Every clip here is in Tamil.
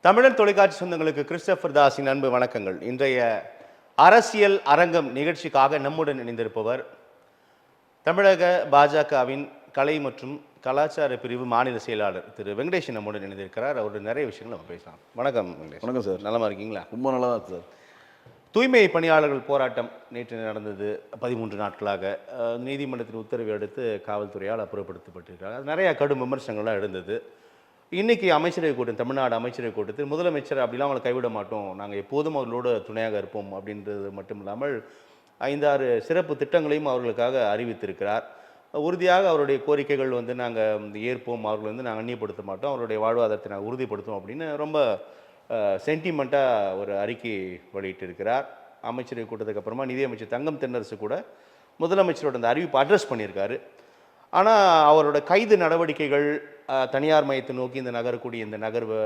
தமிழர் தொலைக்காட்சி சொந்தங்களுக்கு கிறிஸ்டபர் தாஸின் அன்பு வணக்கங்கள். இன்றைய அரசியல் அரங்கம் நிகழ்ச்சிக்காக நம்முடன் இணைந்திருப்பவர் தமிழக பாஜகவின் கலை மற்றும் கலாச்சார பிரிவு மாநில செயலாளர் திரு வெங்கடேஷன் நம்முடன் இணைந்திருக்கிறார். அவருடைய நிறைய விஷயங்கள் நம்ம பேசலாம். வணக்கம் வெங்கடேஷ். வணக்கம் சார். நலமா இருக்கீங்களா? ரொம்ப நல்லா இருக்கு சார். தூய்மை பணியாளர்கள் போராட்டம் நேற்று நடந்தது. 13 நாட்களாக நீதிமன்றத்தின் உத்தரவை அடுத்து காவல்துறையால் அப்புறப்படுத்தப்பட்டிருக்கிறாங்க. அது நிறைய கடும் விமர்சனங்கள்லாம் எழுந்தது. இன்றைக்கி அமைச்சரவை கூட்டம், தமிழ்நாடு அமைச்சரவை கூட்டத்தில் முதலமைச்சர் அப்படிலாம் அவங்களை கைவிட மாட்டோம், நாங்கள் எப்போதும் அவர்களோட துணையாக இருப்போம் அப்படின்றது மட்டும் இல்லாமல் 5-6 சிறப்பு திட்டங்களையும் அவர்களுக்காக அறிவித்திருக்கிறார். உறுதியாக அவருடைய கோரிக்கைகள் நாங்கள் ஏற்போம், அவர்கள் நாங்கள் அந்நியப்படுத்த மாட்டோம், அவருடைய வாழ்வாதாரத்தை நாங்கள் உறுதிப்படுத்துவோம் அப்படின்னு ரொம்ப சென்டிமெண்ட்டாக ஒரு அறிக்கை வெளியிட்டிருக்கிறார். அமைச்சரவை கூட்டத்துக்கு அப்புறமா நிதியமைச்சர் தங்கம் தென்னரசு கூட முதலமைச்சரோட அந்த அறிவிப்பை அட்ரஸ் பண்ணியிருக்காரு. ஆனால் அவரோட கைது நடவடிக்கைகள் தனியார் மையத்தை நோக்கி இந்த நகரக்கூடிய இந்த நகர்வை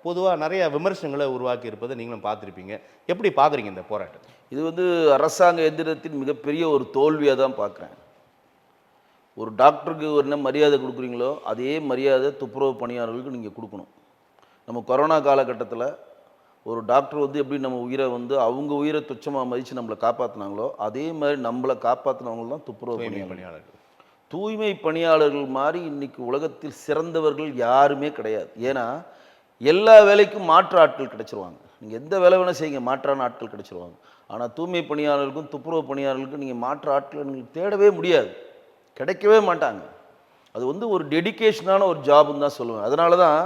பொதுவாக நிறைய விமர்சனங்களை உருவாக்கி இருப்பதை நீங்களும் பார்த்துருப்பீங்க. எப்படி பார்க்குறீங்க இந்த போராட்டம்? இது அரசாங்க எந்திரத்தின் மிகப்பெரிய ஒரு தோல்வியாக தான் பார்க்குறேன். ஒரு டாக்டருக்கு என்ன மரியாதை கொடுக்குறீங்களோ அதே மரியாதை துப்புரவு பணியாளர்களுக்கு நீங்கள் கொடுக்கணும். நம்ம கொரோனா காலகட்டத்தில் ஒரு டாக்டர் எப்படி நம்ம உயிரை அவங்க உயிரை துச்சமாக மதித்து நம்மளை காப்பாற்றினாங்களோ அதே மாதிரி நம்மளை காப்பாற்றினவங்க தான் துப்புரவு பணியாளர்கள். தூய்மை பணியாளர்கள் மாதிரி இன்றைக்கி உலகத்தில் சிறந்தவர்கள் யாருமே கிடையாது. ஏன்னா எல்லா வேலைக்கும் மாற்று ஆட்கள் கிடைச்சிருவாங்க. நீங்கள் எந்த வேலை வேணால் செய்யுங்க, மாற்றான ஆட்கள் கிடைச்சிருவாங்க. ஆனால் தூய்மை பணியாளர்களுக்கும் துப்புரவு பணியாளர்களுக்கும் நீங்கள் மாற்று ஆட்களை நீங்கள் தேடவே முடியாது, கிடைக்கவே மாட்டாங்க. அது ஒரு டெடிக்கேஷனான ஒரு ஜாப்னு தான் சொல்லுவேன். அதனால தான்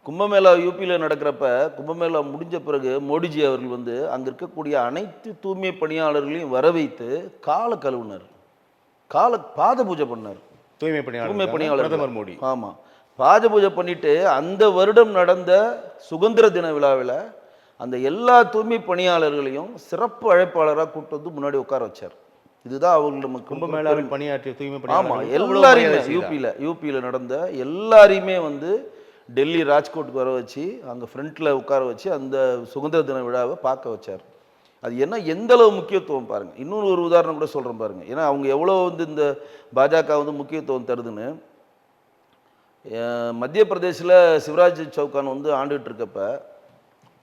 கும்பமேளா யூபியில் நடக்கிறப்ப, கும்பமேளா முடிஞ்ச பிறகு மோடிஜி அவர்கள் அங்கே இருக்கக்கூடிய அனைத்து தூய்மை பணியாளர்களையும் வர வைத்து காலை கழுவுனர், பாத பூஜை பண்ணார். தூய்மை பணியாளர் பிரதமர் மோடி. ஆமாம், பாத பூஜை பண்ணிட்டு அந்த வருடம் நடந்த சுதந்திர தின விழாவில் அந்த எல்லா தூய்மை பணியாளர்களையும் சிறப்பு அழைப்பாளராக கூப்பிட்டு முன்னாடி உட்கார வச்சார். இதுதான் அவங்க நமக்கு கும்பமேளாவில் பணியாற்றிய தூய்மை. ஆமாம், எல்லாரையுமே யூபியில் நடந்த எல்லாரையுமே டெல்லி ராஜ்கோட்டுக்கு வர வச்சு அங்கே ஃப்ரண்ட்டில் உட்கார வச்சு அந்த சுதந்திர தின விழாவை பார்க்க வச்சார். அது என்ன எந்த அளவு முக்கியத்துவம் பாருங்கள். இன்னொரு ஒரு உதாரணம் கூட சொல்கிறேன் பாருங்கள். ஏன்னா அவங்க எவ்வளோ இந்த பாஜக முக்கியத்துவம் தருதுன்னு. மத்திய பிரதேசில் சிவராஜ் சௌகான் ஆண்டுகிட்டு இருக்கப்ப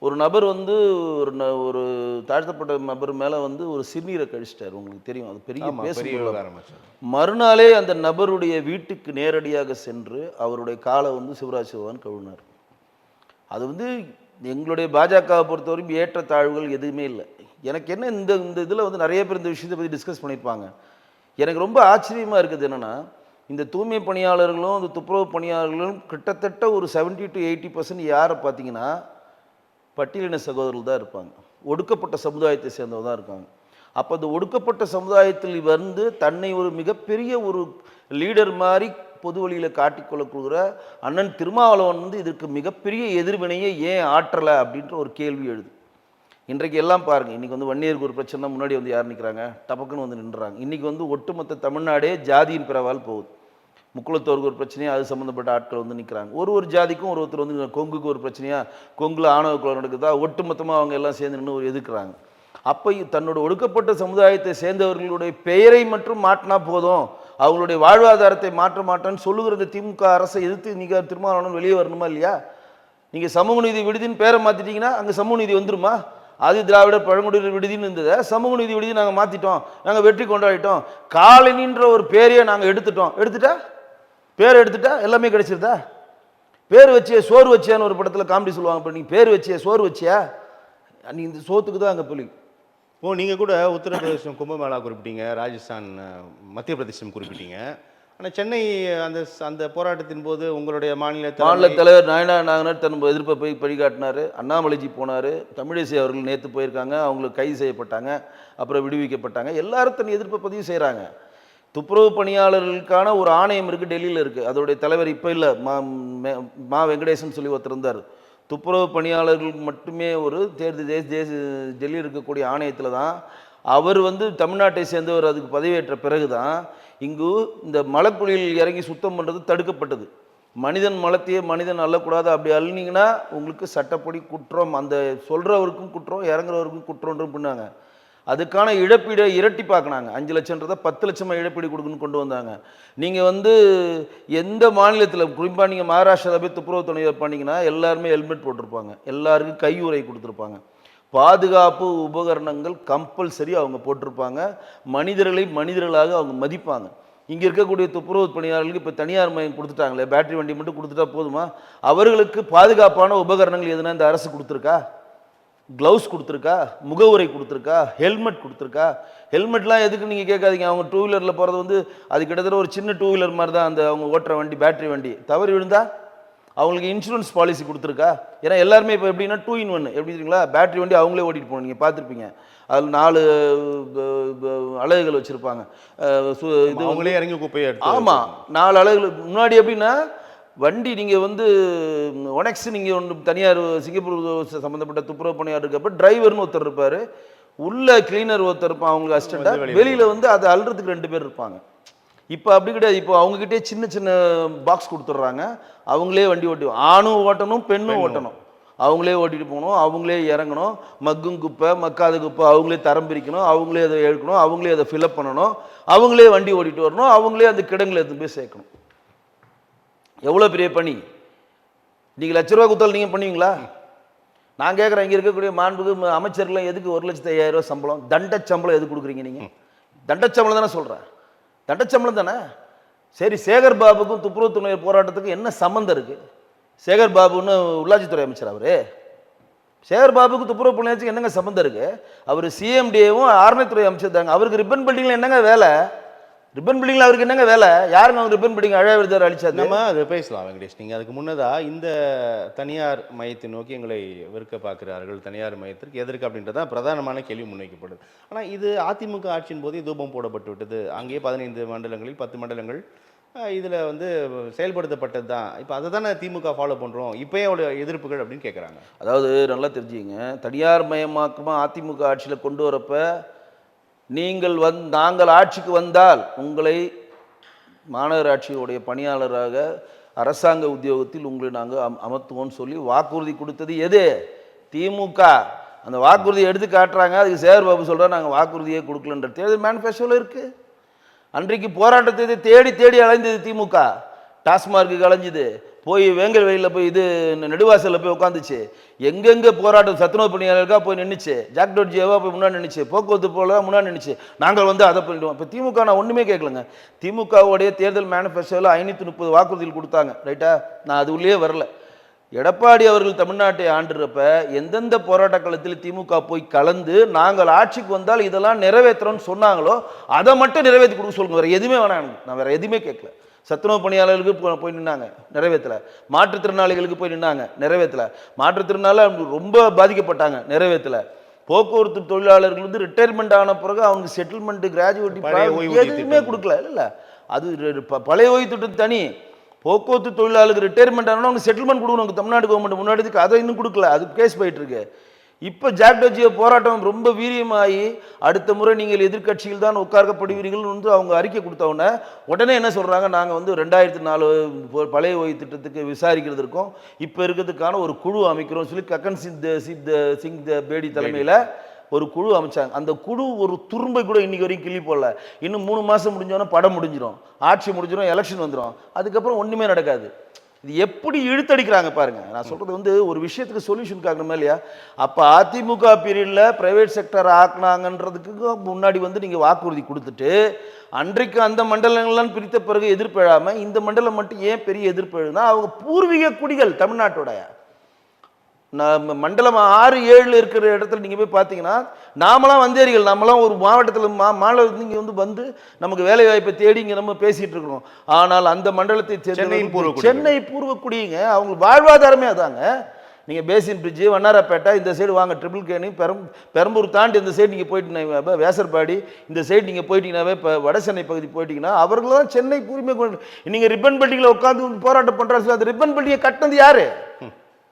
ஒரு நபர் ஒரு தாழ்த்தப்பட்ட நபர் மேலே ஒரு சிறுநீரை கழிச்சிட்டார். உங்களுக்கு தெரியும், அது பெரிய பேசும். மறுநாளே அந்த நபருடைய வீட்டுக்கு நேரடியாக சென்று அவருடைய காலை சிவராஜ் சௌகான் கழுவினார். அது எங்களுடைய பாஜகவை பொறுத்தவரைக்கும் ஏற்றத்தாழ்வுகள் எதுவுமே இல்லை. எனக்கு என்ன இந்த இதில் நிறைய பேர் இந்த விஷயத்தை பற்றி டிஸ்கஸ் பண்ணியிருப்பாங்க. எனக்கு ரொம்ப ஆச்சரியமாக இருக்குது என்னென்னா, இந்த தூய்மை பணியாளர்களும் இந்த துப்புரவு பணியாளர்களும் கிட்டத்தட்ட ஒரு 70 to 80% யாரை பார்த்தீங்கன்னா பட்டியலின சகோதரர்கள் தான் இருப்பாங்க, ஒடுக்கப்பட்ட சமுதாயத்தை சேர்ந்தவங்க தான் இருக்காங்க. அப்போ அந்த ஒடுக்கப்பட்ட சமுதாயத்தில் தன்னை ஒரு மிகப்பெரிய ஒரு லீடர் மாதிரி பொது வழியில் காட்டிக்கொள்ளக்கூட அண்ணன் திருமாவளவன் இதற்கு மிகப்பெரிய எதிர்வினையை ஏன் ஆற்றலை அப்படின்ற ஒரு கேள்வி எழுது. இன்றைக்கு எல்லாம் பாருங்கள், இன்றைக்கி வன்னியருக்கு ஒரு பிரச்சனை, முன்னாடி யார் நிற்கிறாங்க, டபக்குன்னு நின்றுறாங்க. இன்றைக்கி ஒட்டுமொத்த தமிழ்நாடே ஜாதியின் பிறவால் போகுது. முக்குளத்தோருக்கு ஒரு பிரச்சனையாக அது சம்மந்தப்பட்ட ஆட்கள் நிற்கிறாங்க. ஒரு ஜாதிக்கும் ஒருத்தர் கொங்குக்கு ஒரு பிரச்சனையாக, கொங்குல ஆணவ கொலை நடக்குதா, ஒட்டுமொத்தமாக அவங்க எல்லாம் சேர்ந்து நின்று எதிர்க்கிறாங்க. அப்போ தன்னோட ஒடுக்கப்பட்ட சமுதாயத்தை சேர்ந்தவர்களுடைய பெயரை மட்டும் மாற்றினா போதும், அவங்களுடைய வாழ்வாதாரத்தை மாற்ற மாட்டேன்னு சொல்லுகிற திமுக அரசை எதிர்த்து நீங்கள் திருமாவளவன் வெளியே வரணுமா இல்லையா? நீங்கள் சமூக நீதி விடுதின்னு பேரை மாற்றிட்டீங்கன்னா அங்கே சமூக நீதி வந்துருமா? ஆதி திராவிடர் பழங்குடியினர் விடுதின்னு இருந்ததை சமூக நீதி விடுதி நாங்கள் மாற்றிட்டோம், நாங்கள் வெற்றி கொண்டாடிட்டோம், காலனின்ற ஒரு பேரையே நாங்கள் எடுத்துட்டா பேர் எடுத்துட்டா எல்லாமே கிடைச்சிருதா? பேர் வச்சிய சோறு வச்சியான்னு ஒரு படத்தில் காமெடி சொல்லுவாங்க. இப்போ நீங்கள் பேர் வச்சிய சோறு வச்சியா, நீ இந்த சோத்துக்கு தான் அங்கே புள்ளி. நீங்கள் கூட உத்தரப்பிரதேசம் கும்பமேளா குறிப்பிட்டீங்க, ராஜஸ்தான் மத்திய பிரதேசம் குறிப்பிட்டீங்க. ஆனால் சென்னை அந்த போராட்டத்தின் போது உங்களுடைய மாநில தலைவர் நாயனா நாகனர் தன் எதிர்ப்பை போய் வழிகாட்டினார். அண்ணாமலைஜி போனார், தமிழிசை அவர்கள் நேற்று போயிருக்காங்க, அவங்களுக்கு கைது செய்யப்பட்டாங்க, அப்புறம் விடுவிக்கப்பட்டாங்க. எல்லாரும் தன் எதிர்ப்பை பதிவு செய்கிறாங்க. துப்புரவு பணியாளர்களுக்கான ஒரு ஆணையம் இருக்குது, டெல்லியில் இருக்குது. அதோடைய தலைவர் இப்போ இல்லை, மா வெங்கடேசன் சொல்லி ஒருத்தர் இருந்தார். துப்புரவு பணியாளர்களுக்கு மட்டுமே ஒரு டெல்லியில் இருக்கக்கூடிய ஆணையத்தில் தான் அவர் தமிழ்நாட்டை சேர்ந்தவர். அதுக்கு பதவியேற்ற பிறகு தான் இங்கு இந்த மலைக்குழியில் இறங்கி சுத்தம் பண்ணுறது தடுக்கப்பட்டது. மனிதன் மலத்தையே மனிதன் அள்ளக்கூடாது, அப்படி அள்ளினீங்கன்னா உங்களுக்கு சட்டப்படி குற்றம், அந்த சொல்கிறவருக்கும் குற்றம், இறங்குறவருக்கும் குற்றம்னு பண்ணாங்க. அதுக்கான இழப்பீடை இரட்டிப்பாக்குனாங்க. 5 லட்சம்ன்றதை 10 லட்சமாக இழப்பீடு கொடுக்கணும்னு கொண்டு வந்தாங்க. நீங்கள் வந்து எந்த மாநிலத்தில், குறிப்பாக நீங்கள் மகாராஷ்டிராவில் போய் துப்புரவு துணையர் பண்ணிங்கன்னா எல்லாருமே ஹெல்மெட் போட்டிருப்பாங்க, எல்லாருக்கும் கையுறை கொடுத்துருப்பாங்க, பாதுகாப்பு உபகரணங்கள் கம்பல்சரி அவங்க போட்டிருப்பாங்க, மனிதர்களை மனிதர்களாக அவங்க மதிப்பாங்க. இங்கே இருக்கக்கூடிய துப்புரவு பணியாளர்களுக்கு இப்போ தனியார் மையம் கொடுத்துட்டாங்களே, பேட்டரி வண்டி மட்டும் கொடுத்துட்டா போதுமா? அவர்களுக்கு பாதுகாப்பான உபகரணங்கள் எதுனா இந்த அரசு கொடுத்துருக்கா? க்ளவுஸ் கொடுத்துருக்கா? முகவுரை கொடுத்துருக்கா? ஹெல்மெட் கொடுத்துருக்கா? ஹெல்மெட்லாம் எதுக்கு நீங்கள் கேட்காதீங்க. அவங்க 2 வீலரில் போகிறது வந்து அது கிட்டத்தட்ட ஒரு சின்ன 2 வீலர் மாதிரி தான். அந்த அவங்க ஓட்டுற வண்டி பேட்டரி வண்டி தவறி விழுந்தா அவங்களுக்கு இன்சூரன்ஸ் பாலிசி கொடுத்துருக்கா? ஏன்னா எல்லாருமே இப்போ எப்படின்னா 2 in 1 எப்படி தெரியுங்களா? பேட்டரி வண்டி அவங்களே ஓட்டிகிட்டு போகணும். நீங்கள் பார்த்துருப்பீங்க, அதில் 4 அலகுகள் வச்சுருப்பாங்க. இது அவங்களே இறங்கி குப்பையை எடுத்து. ஆமாம், 4 அலகுகள். முன்னாடி எப்படின்னா வண்டி நீங்கள் வந்து ஒனெக்ஸ் நீங்கள் ஒன்று தனியார் சிங்கப்பூர் சம்மந்தப்பட்ட துப்புரவு பணியாளர் இருக்கப்போ டிரைவர்னு ஒருத்தர் இருப்பார், உள்ள கிளீனர் ஒருத்தர் இருப்பான் அவங்களுக்கு அசிஸ்டண்டாக, வெளியில் வந்து அதை அல்றதுக்கு 2 பேர் இருப்பாங்க. இப்போ அப்படி கிடையாது. இப்போ அவங்ககிட்டே சின்ன சின்ன பாக்ஸ் கொடுத்துட்றாங்க, அவங்களே வண்டி ஓட்டி, ஆணும் ஓட்டணும் பெண்ணும் ஓட்டணும், அவங்களே ஓட்டிகிட்டு போகணும், அவங்களே இறங்கணும், மக்கும் குப்பை மக்காத குப்பை அவங்களே தரம் பிரிக்கணும், அவங்களே அதை எடுக்கணும், அவங்களே அதை ஃபில்அப் பண்ணணும், அவங்களே வண்டி ஓட்டிகிட்டு வரணும், அவங்களே அந்த கிடங்குல எடுத்து போய் சேர்க்கணும். எவ்வளோ பெரிய பணி! நீங்கள் ₹1,00,000 கொடுத்தாலும் நீங்கள் பண்ணுவீங்களா? நான் கேட்குறேன், இங்கே இருக்கக்கூடிய மாண்புக்கு அமைச்சர்கள்லாம் எதுக்கு 1,05,000 சம்பளம், தண்ட சம்பளம் எதுக்கு கொடுக்குறீங்க நீங்கள்? தண்ட சம்பளம் தானே சொல்கிறேன், தண்ட சம்பளம் தானே. சரி, சேகர் பாபுக்கும் துப்புரவு துணையர் போராட்டத்துக்கும் என்ன சம்மந்தம் இருக்குது? சேகர் பாபுன்னு உள்ளாட்சித்துறை அமைச்சர் அவர். சேகர் பாபுக்கு துப்புரவு பணியாளருக்கு என்னங்க சம்மந்தம் இருக்குது? அவர் சிஎம்டிஏவும் ஆர்மைத்துறை அமைச்சர் தாங்க. அவருக்கு ரிப்பன் பில்டிங்கில் என்னங்க வேலை? ரிப்பன் பில்டிங்கில் அவருக்கு என்னங்க வேலை? யாருங்க அவங்க ரிப்பன் பில்டிங் அழகாக அழிச்சாது? நம்ம அதை பேசலாம் வெங்கடேஷ். நீங்கள் அதுக்கு முன்னதாக இந்த தனியார் மையத்தை நோக்கி எங்களை வெறுக்க பார்க்கிறார்கள், தனியார் மையத்திற்கு எதற்கு அப்படின்றதான் பிரதானமான கேள்வி முன்வைக்கப்படுது. ஆனால் இது அதிமுக ஆட்சியின் போதே தூபம் போடப்பட்டு விட்டது. அங்கேயே 15 மண்டலங்களில் 10 மண்டலங்கள் இதில் வந்து செயல்படுத்தப்பட்டது தான். இப்போ அதை தானே திமுக ஃபாலோ பண்ணுறோம், இப்போயே அவளோட எதிர்ப்புகள் அப்படின்னு கேட்குறாங்க. அதாவது நல்லா தெரிஞ்சுங்க, தனியார் மயமாக்கமாக அதிமுக ஆட்சியில் கொண்டு வரப்ப நீங்கள் நாங்கள் ஆட்சிக்கு வந்தால் உங்களை மாநகராட்சியுடைய பணியாளராக அரசாங்க உத்தியோகத்தில் உங்களை நாங்கள் அமர்த்துவோம்னு சொல்லி வாக்குறுதி கொடுத்தது எது? திமுக. அந்த வாக்குறுதியை எடுத்து காட்டுறாங்க. அதுக்கு சேகர் பாபு சொல்கிறார் நாங்கள் வாக்குறுதியே கொடுக்கலன்ற தேர்தல் மேனிஃபெஸ்டோவில் இருக்குது. அன்றைக்கு போராட்டத்தை தேடி தேடி அலைந்தது திமுக. டாஸ்மார்க்கு அலைஞ்சுது, போய் வேங்கல் வயலில் போய் இது நெடுவாசலில் போய் உட்காந்துச்சு, எங்கெங்கே போராட்டம் சத்துணவு பணியாளருக்காக போய் நின்றுச்சு, ஜாக்டோட் ஜியோவா போய் முன்னாடி நின்றுச்சு, போக்குவரத்து போல முன்னாடி நின்றுச்சு, நாங்கள் வந்து அதை பண்ணிடுவோம். இப்போ திமுக நான் ஒன்றுமே கேட்கலங்க. திமுகவுடைய தேர்தல் மேனிஃபெஸ்டோவில் 530 வாக்குறுதிகள் கொடுத்தாங்க, ரைட்டா? நான் அது உள்ளே வரல. எடப்பாடி அவர்கள் தமிழ்நாட்டை ஆண்டுறப்ப எந்தெந்த போராட்ட காலத்தில் திமுக போய் கலந்து நாங்கள் ஆட்சிக்கு வந்தால் இதெல்லாம் நிறைவேற்றுறோம்னு சொன்னாங்களோ அதை மட்டும் நிறைவேற்றி கொடுக்க சொல்லுங்க. வேறு எதுவுமே வேணாம், நான் வேறு எதுவுமே கேட்கல. சத்துணவு பணியாளர்களுக்கு போய் நின்னாங்க, நிறைவேற்றலை. மாற்றுத்திறனாளிகளுக்கு போய் நின்னாங்க, நிறைவேற்றலை. மாற்றுத்திறனாளி ரொம்ப பாதிக்கப்பட்டாங்க, நிறைவேற்றலை. போக்குவரத்து தொழிலாளர்கள் வந்து ரிட்டையர்மெண்ட் ஆன பிறகு அவனுக்கு செட்டில்மெண்ட், கிராஜுவேட்டி எதுவுமே கொடுக்கல. இல்லை, அது பழைய ஓய்வு திட்டம் தனி. போக்குவரத்து தொழிலாளருக்கு ரிட்டையர்மெண்ட் ஆனால் அவங்க செட்டில்மெண்ட் கொடுக்கணும். தமிழ்நாடு கவர்மெண்ட் முன்னாடி அதை இன்னும் கொடுக்கல, அது கேஸ் போயிட்டு இருக்கு. இப்போ ஜாக்டோஜியோ போராட்டம் ரொம்ப வீரியமாகி அடுத்த முறை நீங்கள் எதிர்கட்சியில் தான் உட்கார்க்கப்படுவீர்கள் என்று அவங்க அறிக்கை கொடுத்தவுடனே உடனே என்ன சொல்கிறாங்க, நாங்கள் வந்து 2004 பழைய ஓய்வு திட்டத்துக்கு விசாரிக்கிறதுக்கும் இப்போ இருக்கிறதுக்கான ஒரு குழு அமைக்கிறோம் சொல்லி கக்கன் சிங் பேடி தலைமையில் ஒரு குழு அமைச்சாங்க. அந்த குழு ஒரு துரும்பை கூட இன்னைக்கு வரைக்கும் கிள்ளி போடல. இன்னும் 3 மாதம் முடிஞ்சோன்னா படம் முடிஞ்சிடும், ஆட்சி முடிஞ்சிடும், எலெக்ஷன் வந்துடும், அதுக்கப்புறம் ஒன்றுமே நடக்காது. இது எப்படி இழுத்தடிக்கிறாங்க பாருங்க. நான் சொல்றது வந்து ஒரு விஷயத்துக்கு சொல்யூஷன் காரணமா இல்லையா? அப்போ அதிமுக பீரியட்ல பிரைவேட் செக்டர் ஆக்குனாங்கன்றதுக்கு முன்னாடி வந்து நீங்க வாக்குறுதி கொடுத்துட்டு அன்றைக்கு அந்த மண்டலங்கள்லாம் பிரித்த பிறகு எதிர்ப்பு எழாம இந்த மண்டலம் மட்டும் ஏன் பெரிய எதிர்ப்பு எழுதுனா அவங்க பூர்வீக குடிகள் தமிழ்நாட்டோட மண்டலம் 6, 7 இருக்கிற இடத்துல நீங்கள் போய் பார்த்தீங்கன்னா நாமெல்லாம் வந்தேரிகள், நம்மளாம் ஒரு மாவட்டத்தில் மாநிலம் நீங்கள் வந்து நமக்கு வேலை வாய்ப்பை தேடி இங்கே நம்ம பேசிகிட்டு இருக்கிறோம். ஆனால் அந்த மண்டலத்தை சென்னை பூர்வக்குடிங்க, அவங்க வாழ்வாதாரமே அதாங்க. நீங்கள் பேசின் பிரிட்ஜு, வண்ணாரப்பேட்டை, இந்த சைடு வாங்க ட்ரிபிள் கேணி, பெரம்பூர் தாண்டி இந்த சைடு நீங்கள் போயிட்டீங்கன்னா வேசர்பாடி, இந்த சைடு நீங்கள் போயிட்டீங்கன்னாவே இப்போ வட சென்னை பகுதி போயிட்டீங்கன்னா அவர்கள் தான் சென்னை பூர்வீக. நீங்கள் ரிப்பன் பில்டிங்கில் உட்காந்து போராட்டம் பண்ணுறாங்க. அந்த ரிப்பன் பில்டிங்கை கட்டினது யாரு?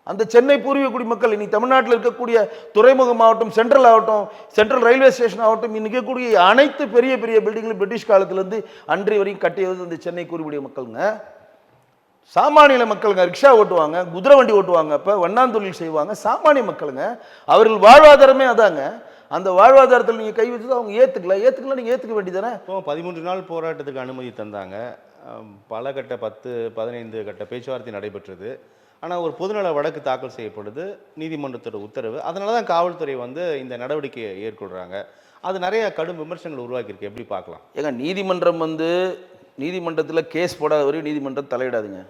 அந்த சென்னை பூர்வீக குடிமக்கள். இன்னைக்கு தமிழ்நாட்டில் இருக்கக்கூடிய துறைமுகம் ஆகட்டும், சென்ட்ரல் ஆகட்டும், சென்ட்ரல் ரயில்வே ஸ்டேஷன் ஆகட்டும், இன்னைக்கு இருக்கக்கூடிய அனைத்து பெரிய பெரிய பில்டிங்களும் பிரிட்டிஷ் காலத்திலேருந்து அன்றைய வரைக்கும் கட்டியது இந்த சென்னை பூர்வீக மக்களுங்க. சாமானிய மக்களுங்க, ரிக்ஷா ஓட்டுவாங்க, குதிரை வண்டி ஓட்டுவாங்க, இப்போ வண்ணாந்தொழில் செய்வாங்க, சாமானிய மக்களுங்க. அவர்கள் வாழ்வாதாரமே அதாங்க. அந்த வாழ்வாதாரத்தில் நீங்கள் கை வச்சது அவங்க ஏற்றுக்கலாம் நீங்கள் ஏற்றுக்க வேண்டியதானே. இப்போ 13 நாள் போராட்டத்துக்கு அனுமதி தந்தாங்க. பல கட்ட 10-15 கட்ட பேச்சுவார்த்தை நடைபெற்றது. ஆனால் ஒரு பொதுநல வழக்கு தாக்கல் செய்யப்படுது, நீதிமன்றத்தோட உத்தரவு. அதனால தான் காவல்துறை வந்து இந்த நடவடிக்கையை ஏற்கொள்கிறாங்க. அது நிறைய கடும் விமர்சனங்கள் உருவாக்கியிருக்கு. எப்படி பார்க்கலாம்? ஏங்க நீதிமன்றம் வந்து நீதிமன்றத்தில் கேஸ் போடாத வரையும் நீதிமன்றம் தலையிடாதுங்க.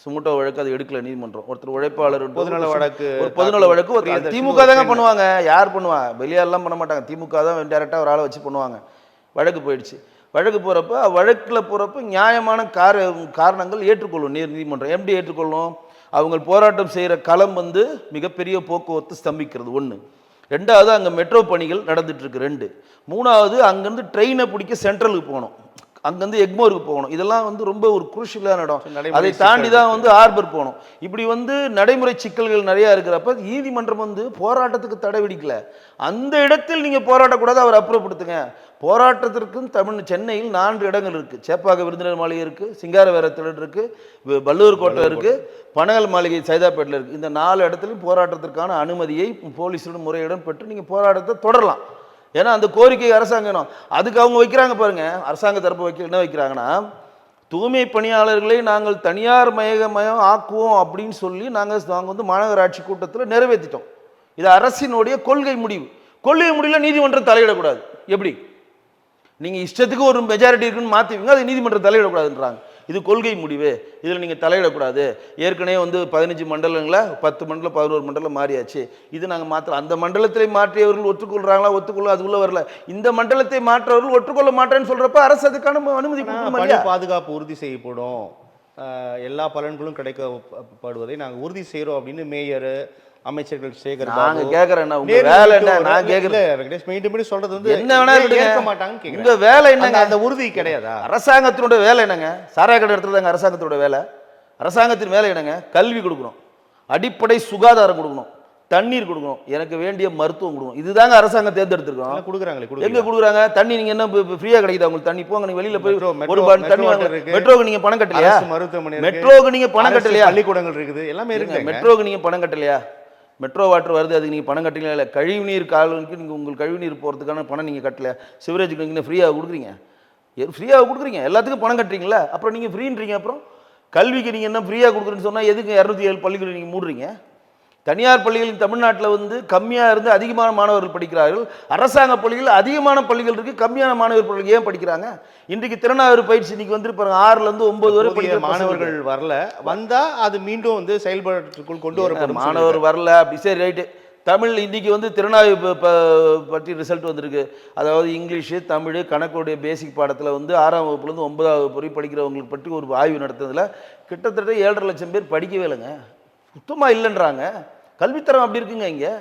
சுமுட்டோ வழக்கு அது எடுக்கல நீதிமன்றம். ஒருத்தர் உழைப்பாளர் பொதுநல வழக்கு, ஒரு பொதுநல வழக்கு திமுக தாங்க பண்ணுவாங்க. யார் பண்ணுவா? வெளியாரெல்லாம் பண்ண மாட்டாங்க. திமுக தான் டேரெக்டாக ஒரு ஆளை வச்சு பண்ணுவாங்க. வழக்கு போயிடுச்சு. வழக்கு போகிறப்ப வழக்கில் போகிறப்ப நியாயமான காரணங்கள் ஏற்றுக்கொள்ளும் நீதிமன்றம். எப்படி ஏற்றுக்கொள்ளும்? அவங்க போராட்டம் செய்கிற களம் வந்து மிகப்பெரிய போக்குவரத்து ஸ்தம்பிக்கிறது 1. 2வது அங்கே மெட்ரோ பணிகள் நடந்துட்டுருக்கு 2. 3வது அங்கேருந்து ட்ரெயினை பிடிக்க சென்ட்ரலுக்கு போகணும், அங்கேருந்து எக்மோருக்கு போகணும். இதெல்லாம் வந்து ரொம்ப ஒரு குருஷியலான இடம். அதை தாண்டி தான் வந்து ஹார்பர் போகணும். இப்படி வந்து நடைமுறை சிக்கல்கள் நிறையா இருக்கிறப்ப நீதிமன்றம் வந்து போராட்டத்துக்கு தடை விதிக்கல. அந்த இடத்தில் நீங்கள் போராட்டக்கூடாது, அவர் அப்புறப்படுத்துங்க. போராட்டத்திற்கும் சென்னையில் 4 இடங்கள் இருக்குது. சேப்பாக்க விருந்தினர் மாளிகை இருக்குது, சிங்காரவேரத்தில் இருக்குது, வள்ளுவர் கோட்டை இருக்குது, பனகல் மாளிகை சைதாப்பேட்டில் இருக்குது. இந்த 4 இடத்துலையும் போராட்டத்திற்கான அனுமதியை போலீஸுடன் முறையுடன் பெற்று நீங்கள் போராட்டத்தை தொடரலாம். ஏன்னா அந்த கோரிக்கை அரசாங்கம் அதுக்கு அவங்க வைக்கிறாங்க பாருங்க. அரசாங்க தரப்பு என்ன வைக்கிறாங்கன்னா, தூய்மை பணியாளர்களை நாங்கள் தனியார் மயம் ஆக்குவோம் அப்படின்னு சொல்லி நாங்கள் வந்து மாநகராட்சி கூட்டத்தில் நிறைவேற்றிட்டோம். இது அரசினுடைய கொள்கை முடிவு. கொள்கை முடிவில் நீதிமன்றம் தலையிடக்கூடாது. எப்படி நீங்கள் இஷ்டத்துக்கு ஒரு மெஜாரிட்டி இருக்குன்னு மாற்றுவீங்க, அது நீதிமன்றம் தலையிடக்கூடாதுன்றாங்க. இது கொள்கை முடிவு, இதில் நீங்கள் தலையிடக்கூடாது. ஏற்கனவே வந்து 15 மண்டலங்களை 10 மண்டலம் 11 மண்டலம் மாறியாச்சு. இது நாங்கள் மாற்றலாம். அந்த மண்டலத்தை மாற்றியவர்கள் ஒற்றுக்கொள்கிறாங்களா? ஒத்துக்கொள்ள அது உள்ள வரல. இந்த மண்டலத்தை மாற்றவர்கள் ஒற்றுக்கொள்ள மாட்டேன்னு சொல்கிறப்ப அரசு அதுக்கான அனுமதி கொடுக்கணும். பாதுகாப்பு உறுதி செய்யப்படும், எல்லா பலன்களும் கிடைக்கப்படுவதை நாங்கள் உறுதி செய்கிறோம் அப்படின்னு மேயர், அமைச்சர்கள் சேகர் நாங்க கேக்குறேன். உங்க வேலை என்ன? நான் கேக்குறேன். மீண்டும் சொல்றது வந்து என்ன வேணாலும் கேட்க மாட்டாங்க. உங்க வேலை என்னங்க? அந்த உறுதி கிடையாதா? அரசாங்கத்தினுடைய வேலை என்னங்க? சாராய கடை எடுத்துதாங்க அரசாங்கத்தினுடைய வேலை. அரசாங்கத்தின் வேலை என்னங்க? கல்வி கொடுக்கணும், அடிப்படை சுகாதாரம் கொடுக்கணும், தண்ணீர் கொடுக்கணும், எனக்கு வேண்டிய மருத்துவம் கொடுக்கணும். இதுதாங்க அரசாங்கம் தேர்ந்தெடுத்துருக்கோம். கொடுக்குறாங்களே. எங்க கொடுக்குறாங்க? தண்ணி நீங்க என்ன ஃப்ரீயா கிடைக்குதா உங்களுக்கு? தண்ணி போங்க, நீங்க வெளியில போய் ஒரு தண்ணி வாங்க. மெட்ரோக்கு நீங்க பணம் கட்டலையா? மருத்துவமனை, மெட்ரோக்கு நீங்க பணம் கட்டலையா? பள்ளிக்கூடங்கள் இருக்குது, எல்லாமே இருக்கு. மெட்ரோக்கு நீங்க பணம் கட்டலையா? மெட்ரோ வாட்டர் வருது, அதுக்கு நீங்கள் பணம் கட்டலையா? இல்லை கழிவுநீர் காலனுக்கு நீங்கள் உங்கள் கழிவுநீர் போகிறதுக்கான பணம் நீங்கள் கட்டலையா? சிவரேஜுக்கு நீங்கள் ஃப்ரீயாக கொடுக்குறீங்க, ஃப்ரீயாக கொடுக்குறீங்க, எல்லாத்துக்கும் பணம் கட்டுறீங்களா? அப்புறம் நீங்கள் ஃப்ரீன்றீங்க. அப்புறம் கல்விக்கு நீங்கள் என்ன ஃப்ரீயாக கொடுக்குறேன்னு சொன்னால் எதுக்கு 207 பள்ளிகள் நீங்கள் மூடுறீங்க? தனியார் பள்ளிகளில் தமிழ்நாட்டில் வந்து கம்மியாக இருந்து அதிகமான மாணவர்கள் படிக்கிறார்கள். அரசாங்க பள்ளிகள் அதிகமான பள்ளிகள் இருக்குது, கம்மியான மாணவர்கள் ஏன் படிக்கிறாங்க? இன்றைக்கு திறனாய்வு பயிற்சி இன்னைக்கு வந்து பாருங்க 6லேருந்து 9 வரை படிக்கிற மாணவர்கள் வரல. வந்தால் அது மீண்டும் வந்து செயல்பாட்டுக்குள் கொண்டு வரப்படும். மாணவர் வரல அப்படி சரி ரைட்டு. தமிழ் இன்றைக்கி வந்து திறனாய்வு பற்றி ரிசல்ட் வந்திருக்கு. அதாவது இங்கிலீஷு, தமிழ், கணக்குடைய பேசிக் பாடத்தில் வந்து 6ஆம் வகுப்புலேருந்து 9ஆம் வகுப்பு வரை படிக்கிறவங்களுக்கு பற்றி ஒரு ஆய்வு நடத்துறதுல கிட்டத்தட்ட 7.5 லட்சம் பேர் படிக்கவே இல்லைங்க, சுத்தமாக இல்லைன்றாங்க. கல்வித்தரம் அப்படி இருக்குங்க. இங்கே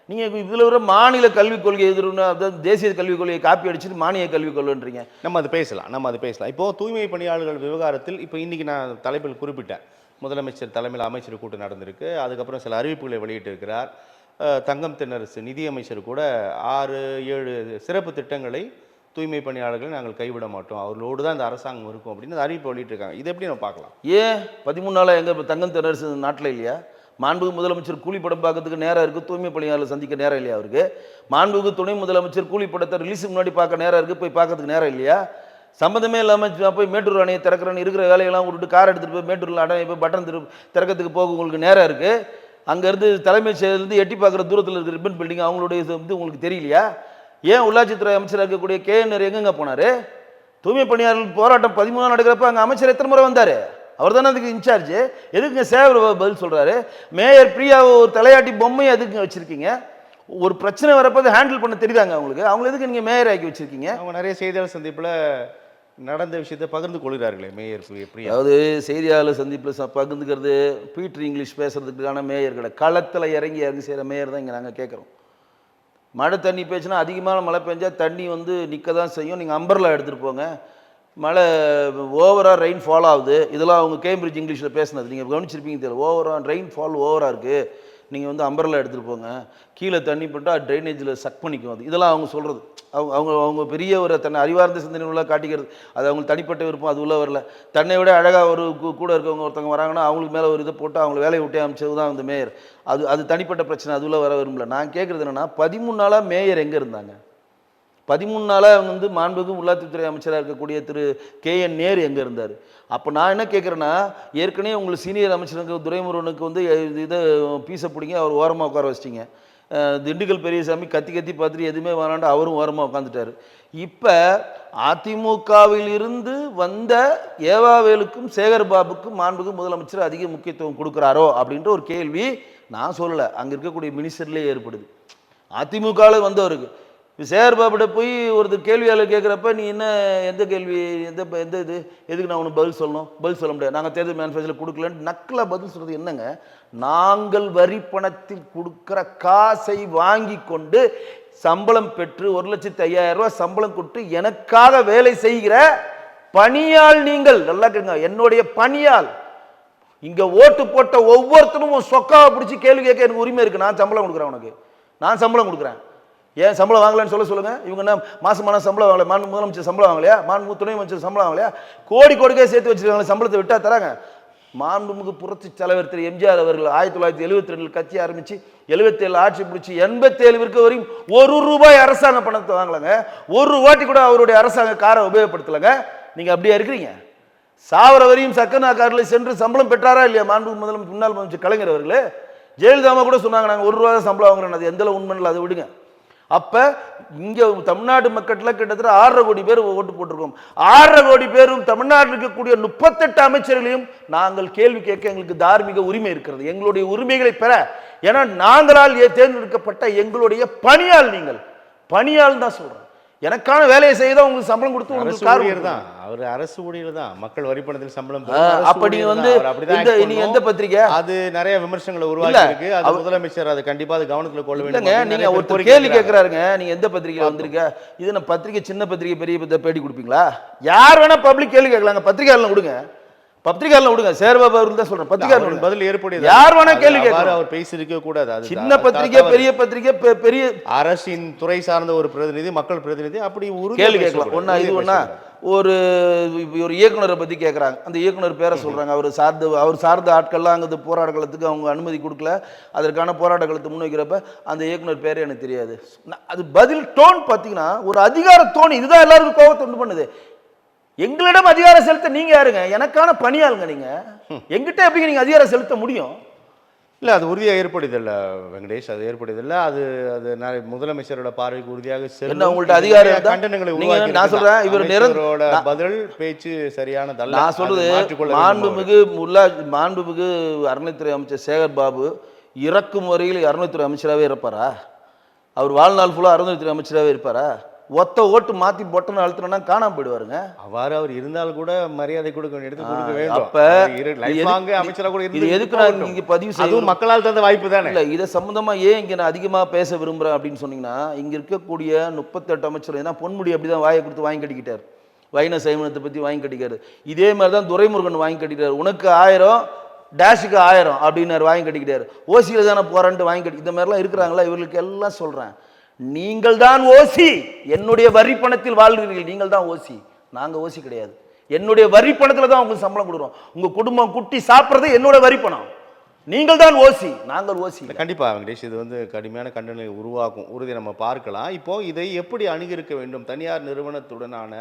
நீங்கள் இதில் வர மாநில கல்விக் கொள்கை எதிர்னு, அதாவது தேசிய கல்விக் கொள்கையை காப்பி அடிச்சுட்டு மானிய கல்விக் கொள்கைன்றீங்க. நம்ம அது பேசலாம். இப்போது தூய்மை பணியாளர்கள் விவகாரத்தில் இப்போ இன்றைக்கி நான் தலைப்பில் குறிப்பிட்டேன், முதலமைச்சர் தலைமையில் அமைச்சர் கூட்டம் நடந்திருக்கு. அதுக்கப்புறம் சில அறிவிப்புகளை வெளியிட்டிருக்கிறார். தங்கம் தென்னரசு நிதியமைச்சர் கூட 6-7 சிறப்பு திட்டங்களை தூய்மை பணியாளர்களை நாங்கள் கைவிட மாட்டோம், அவர்களோடு தான் இந்த அரசாங்கம் இருக்கும் அப்படின்னு அறிவிப்பு வெளியிட்டிருக்காங்க. இதை எப்படி நம்ம பார்க்கலாம்? ஏன் 13 நாளாக எங்கள் தங்கம் தென்னரசு நாட்டில் இல்லையா? மாண்புகு முதலமைச்சர் கூலிப்படம் பார்க்கறதுக்கு நேரம் இருக்குது, தூய்மை பணியாளர் சந்திக்க நேரம் இல்லையா அவருக்கு? மாண்புகு துணை முதலமைச்சர் கூலிப்படத்தை ரிலீஸுக்கு முன்னாடி பார்க்க நேரம் இருக்குது, போய் பார்க்கறதுக்கு நேரம் இல்லையா? சம்மந்தமே இல்லாமல் போய் மேட்டூர் அணையை திறக்கிறேன்னு இருக்கிற வேலையெல்லாம் விட்டுட்டு கார் எடுத்துகிட்டு போய் மேட்டூரில் அணையை போய் பட்டன் திறக்கிறதுக்கு போக உங்களுக்கு நேரம் இருக்குது. அங்கேருந்து தலைமைச் செயலேருந்து எட்டி பார்க்குற தூரத்தில் இருக்கிற ரிப்பன் பில்டிங் அவங்களுடைய வந்து உங்களுக்கு தெரியலையா? ஏன் உள்ளாட்சித்துறை அமைச்சராக இருக்கக்கூடிய KN எங்கெங்க போனார்? தூய்மை பணியாளர்கள் போராட்டம் 13 நடக்கிறப்ப அங்கே அமைச்சர் எத்தனை முறை வந்தார்? அவர் தானே அதுக்கு இன்சார்ஜ். எதுக்குங்க சேவர் பதில் சொல்கிறாரு? மேயர் பிரியாவை ஒரு தலையாட்டி பொம்மையை எதுக்குங்க வச்சுருக்கீங்க? ஒரு பிரச்சனை வரப்போ அதை ஹேண்டில் பண்ண தெரியுதாங்க அவங்களுக்கு? அவங்க எதுக்கு நீங்கள் மேயர் ஆக்கி வச்சுருக்கீங்க? அவங்க நிறைய செய்தியாளர் சந்திப்பில் நடந்த விஷயத்தை பகிர்ந்து கொள்கிறார்களே மேயர் பிரியா. அதாவது செய்தியாளர் சந்திப்பில் பகிர்ந்துக்கிறது பீட்டர் இங்கிலீஷ் பேசுகிறதுக்கான மேயர் கிடையாது, களத்தில் இறங்கி செய்கிற மேயர் தான் இங்கே நாங்கள் கேட்குறோம். மழை தண்ணி பேச்சுன்னா அதிகமான மழை பெஞ்சால் தண்ணி வந்து நிற்க தான் செய்யும். நீங்கள் அம்பர்லா எடுத்துகிட்டு போங்க, மழை ஓவராக ரெயின் ஃபால் ஆகுது. இதெல்லாம் அவங்க கேம்பிரிட்ஜ் இங்கிலீஷில் பேசினது நீங்கள் கவனிச்சிருப்பீங்க தெரியல. ரெயின் ஃபால் ஓவராக இருக்குது, நீங்கள் வந்து அம்பர்லா எடுத்துகிட்டு போங்க, கீழே தண்ணி போட்டால் ட்ரைனேஜில் சக் பண்ணிக்கும். அது இதெல்லாம் அவங்க சொல்கிறது. அவங்க அவங்க அவங்க பெரிய ஒரு தன்னை அறிவார்ந்த சிந்தனை உள்ள காட்டிக்கிறது. அது அவங்களுக்கு தனிப்பட்ட விருப்பம், அது உள்ளே வரல. தன்னை விட அழகாக ஒரு கூட இருக்கவங்க ஒருத்தவங்க வராங்கன்னா அவங்களுக்கு மேலே ஒரு இதை போட்டு அவங்களை வேலையை விட்டே அமைச்சது தான் அந்த மேயர். அது தனிப்பட்ட பிரச்சனை, அது உள்ளே வர விரும்பல. நான் கேட்குறது என்னென்னா, 13 நாளாக மேயர் எங்கே இருந்தாங்க? 13 நாளாக அவங்க வந்து மாண்புமிகு உள்ளாட்சித்துறை அமைச்சராக இருக்கக்கூடிய திரு KN நேரு எங்கே இருந்தார்? அப்போ நான் என்ன கேட்குறேன்னா, ஏற்கனவே உங்களுக்கு சீனியர் அமைச்சருக்கு துரைமுருகனுக்கு வந்து இதை பீஸை பிடிங்க, அவர் ஓரமாக உட்கார வச்சிட்டிங்க. திண்டுக்கல் பெரியசாமி கத்தி கத்தி பார்த்துட்டு எதுவுமே வேணாண்டு அவரும் ஓரமாக உட்காந்துட்டார். இப்போ அதிமுகவில் இருந்து வந்த ஏவாவேலுக்கும் சேகர்பாபுக்கும் மாண்புமிகு முதலமைச்சர் அதிக முக்கியத்துவம் கொடுக்குறாரோ அப்படின்ற ஒரு கேள்வி நான் சொல்லலை, அங்கே இருக்கக்கூடிய மினிஸ்டர்லேயே ஏற்படுது. அதிமுகவில் வந்தவருக்கு சேகர்பாபுட போய் ஒருத்தர் கேள்வியாளர் கேட்குறப்ப நீ என்ன எந்த கேள்வி எந்த இது எதுக்கு நான் உனக்கு பதில் சொல்லணும்? பதில் சொல்ல முடியாது, நாங்கள் தேர்தல் மேனிஃபெஸ்டோவில் கொடுக்கலன்னு நக்கலாக பதில் சொல்கிறது என்னங்க? நாங்கள் வரி பணத்தில் கொடுக்குற காசை வாங்கி கொண்டு சம்பளம் பெற்று 1,05,000 ரூபாய் சம்பளம் கொடுத்து எனக்காக வேலை செய்கிற பணியாள் நீங்கள். நல்லா கேளுங்க, என்னுடைய பணியாள். இங்கே ஓட்டு போட்ட ஒவ்வொருத்தரும் சொக்காவை பிடிச்சி கேள்வி கேட்க எனக்கு உரிமை இருக்குது. நான் சம்பளம் கொடுக்குறேன், உனக்கு நான் சம்பளம் கொடுக்குறேன். ஏன் சம்பளம் வாங்கலன்னு சொல்லுங்க. இவங்க என்ன மாசமான சம்பளம் வாங்கல? மாண்பு முதலமைச்சர் சம்பளம் வாங்கலையா? மாண்பு துணை அமைச்சர் சம்பளம் வாங்கலையா? கோடிக்கே சேர்த்து வச்சிருக்காங்க, சம்பளத்தை விட்டா தராங்க. மாண்புமிகு புரட்சி தலைவர் திரு எம்ஜிஆர் அவர்கள் 1972 கட்சி ஆரம்பிச்சு 77 ஆட்சி பிடிச்சி 87 இருக்க வரையும் ₹1 அரசாங்க பணத்தை வாங்கலங்க. ஒரு வாட்டி கூட அவருடைய அரசாங்க காரை உபயோகப்படுத்தலைங்க. நீங்க அப்படியே இருக்கிறீங்க. சாவர வரையும் சக்கனா காரில் சென்று சம்பளம் பெற்றாரா இல்லையா மாண்புமிகு முதலமைச்சர் முன்னாள் முதலமைச்சர் கலைஞர் அவர்களே? ஜெயலலிதா கூட சொன்னாங்க நாங்கள் ₹1 சம்பளம் வாங்குறோம். அது எந்த உண்மையில அதை விடுங்க. அப்ப இங்க தமிழ்நாடு மக்கள்ல கிட்டத்தட்ட 6.5 கோடி பேர் ஓட்டு போட்டிருக்கோம். 6.5 கோடி பேரும் தமிழ்நாட்டில் இருக்கக்கூடிய 38 அமைச்சர்களையும் நாங்கள் கேள்வி கேட்க எங்களுக்கு தார்மீக உரிமை இருக்கிறது. எங்களுடைய உரிமைகளை பெற, ஏன்னா நாங்களால் தேர்ந்தெடுக்கப்பட்ட எங்களுடைய பணியால், நீங்கள் பணியால் தான் சொல்றேன். எனக்கான வேலையை செய்ய உங்களுக்கு சம்பளம் கொடுத்து உங்களுக்கு கார் தான். அவர் அரசு ஊழியர் தான், மக்கள் வரி பணத்தில் சம்பளம். அப்ப நீங்க வந்து நீங்க எந்த பத்திரிக்கை? அது நிறைய விமர்சனங்களை உருவாக்கி இருக்கு. அது முதலமைச்சர் அதை கண்டிப்பா அது கவனத்துல கொள்ள வேண்டும். நீங்க ஒரு கேள்வி கேட்கிறாருங்க, நீங்க எந்த பத்திரிகையில வந்திருக்க? இது நான் பத்திரிகை, சின்ன பத்திரிகை, பெரிய பேட்டி கொடுப்பீங்களா? யார் வேணா பப்ளிக் கேள்வி கேட்கலாங்க, பத்திரிகையாளர் கொடுங்க, பத்திரிகையாளர் விடுங்க. சேகர்பாபு அவர்கள் தான் சொல்றேன், பத்திரிகையாளர் பதில் ஏற்புடையது. யார் வேணா கேள்வி கேட்கலாம். அவர் பேசியிருக்க கூடாது. அது சின்ன பத்திரிகை, பெரிய பத்திரிகை, பெரிய அரசின் துறை சார்ந்த ஒரு பிரதிநிதி, மக்கள் பிரதிநிதி, அப்படி ஒரு கேள்வி கேட்கலாம். ஒன்னா இது ஒன்னா ஒரு இயக்குனரை பத்தி கேட்கறாங்க, அந்த இயக்குனர் பேரை சொல்றாங்க. அவர் சார்ந்த ஆட்கள்லாம் அங்கே போராட்ட காலத்துக்கு அவங்க அனுமதி கொடுக்கல, அதற்கான போராட்ட காலத்தை முன்வைக்கிறப்ப அந்த இயக்குனர் பேரே எனக்கு தெரியாது. அது பதில் டோன் பார்த்தீங்கன்னா ஒரு அதிகார டோன். இதுதான் எல்லாருக்கும் கோபத்தை உண்டு பண்ணுது. எங்களிடம் அதிகாரம் செலுத்த நீங்க யாருங்க? எனக்கான பணியாளுங்க நீங்க. எங்கிட்ட எப்படி நீங்க அதிகாரம் செலுத்த முடியும்? இல்லை, அது உறுதியாக ஏற்படுதில்லை வெங்கடேஷ், அது ஏற்படுதில்லை. அது முதலமைச்சரோட பார்வைக்கு உறுதியாக செல்லும். உங்கள்ட்ட அதிகாரம் கண்டனங்களை நான் சொல்றேன், இவர் நிரந்தரோட பதில் பேச்சு சரியானதல்ல. நான் சொல்றது, மாண்புமிகு அறநிலைத்துறை அமைச்சர் சேகர்பாபு இறக்கும் வரையில் அறநிலைத்துறை அமைச்சராகவே இருப்பாரா? அவர் வாழ்நாள் ஃபுல்லாக அறநிலைத்துறை அமைச்சராகவே இருப்பாரா? ஒத்த ஓட்டு மாத்தி பொட்டன்னு அழுத்தினா காணாம போயிடுவாருங்க. அவ்வாறு அவர் இருந்தால் கூட மரியாதை கொடுக்க வேண்டிய இடத்துக்கு கொடுக்க வேண்டும். அப்ப அமைச்சரா கூட இது எதுக்கு நான் இங்க பதிவு செய்யணும்? மக்களால் தந்த வாய்ப்பு தானே. இல்ல, இதை சம்பந்தமா ஏன் இங்க நான் அதிகமா பேச விரும்புறேன் அப்படின்னு சொன்னீங்கன்னா, இங்க இருக்கக்கூடிய 38 அமைச்சர் ஏன்னா பொன்முடி அப்படிதான் வாயை கொடுத்து வாங்கி கட்டிக்கிட்டார். வைண சைவனத்தை பத்தி வாங்கி கட்டிக்காரு. இதே மாதிரிதான் துரைமுருகன் வாங்கி கட்டிக்கிட்டாரு. உனக்கு 1000 டேஷுக்கு 1000 அப்படின்னு வாங்கி கட்டிக்கிட்டாரு. ஓசியில தானே போறான்ட்டு வாங்கி கட்டி. இந்த மாதிரிலாம் இருக்கிறாங்களா? இவர்களுக்கு எல்லாம் சொல்றேன், நீங்கள் தான் ஓசி. என்னுடைய வரி பணத்தில் வாழ்கிறீர்கள், நீங்கள் தான் ஓசி, நாங்க ஓசி கிடையாது. என்னுடைய வரி பணத்துல தான் உங்களுக்கு சம்பளம் கொடுக்குறோம். உங்க குடும்பம் குட்டி சாப்பிட்றது என்னோட வரி பணம். நீங்கள் தான் ஓசி, நாங்கள் ஓசி. கண்டிப்பா வெங்கடேஷ், இது வந்து கடுமையான கண்டனங்களை உருவாக்கும், உறுதி நம்ம பார்க்கலாம். இப்போ இதை எப்படி அணுகிருக்க வேண்டும்? தனியார் நிறுவனத்துடனான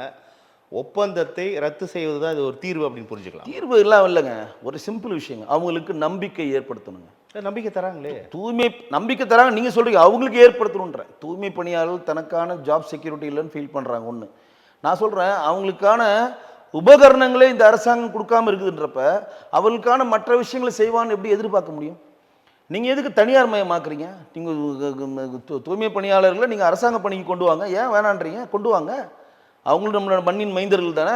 ஒப்பந்தத்தை ரத்து செய்வது தான் இது ஒரு தீர்வு அப்படின்னு புரிஞ்சுக்கலாம். தீர்வு எல்லாம் இல்லைங்க, ஒரு சிம்பிள் விஷயங்க. அவங்களுக்கு நம்பிக்கை ஏற்படுத்தணுங்க. நம்பிக்கை தராங்களே, தூய்மை நம்பிக்கை தராங்க. நீங்க சொல்றீங்க அவங்களுக்கு ஏற்படுத்தணுன்ற. தூய்மை பணியாளர்கள் தனக்கான ஜாப் செக்யூரிட்டி இல்லைன்னு ஃபீல் பண்றாங்க. ஒன்று நான் சொல்றேன், அவங்களுக்கான உபகரணங்களே இந்த அரசாங்கம் கொடுக்காம இருக்குதுன்றப்ப அவங்களுக்கான மற்ற விஷயங்களை செய்வான்னு எப்படி எதிர்பார்க்க முடியும்? நீங்க எதுக்கு தனியார் மயமாக்குறீங்க? நீங்க தூய்மை பணியாளர்களை நீங்க அரசாங்க பணிக்கு கொண்டு வாங்க. ஏன் வேணான்றீங்க? கொண்டு வாங்க. அவங்களும் நம்மளோட மண்ணின் மைந்தர்கள் தானே.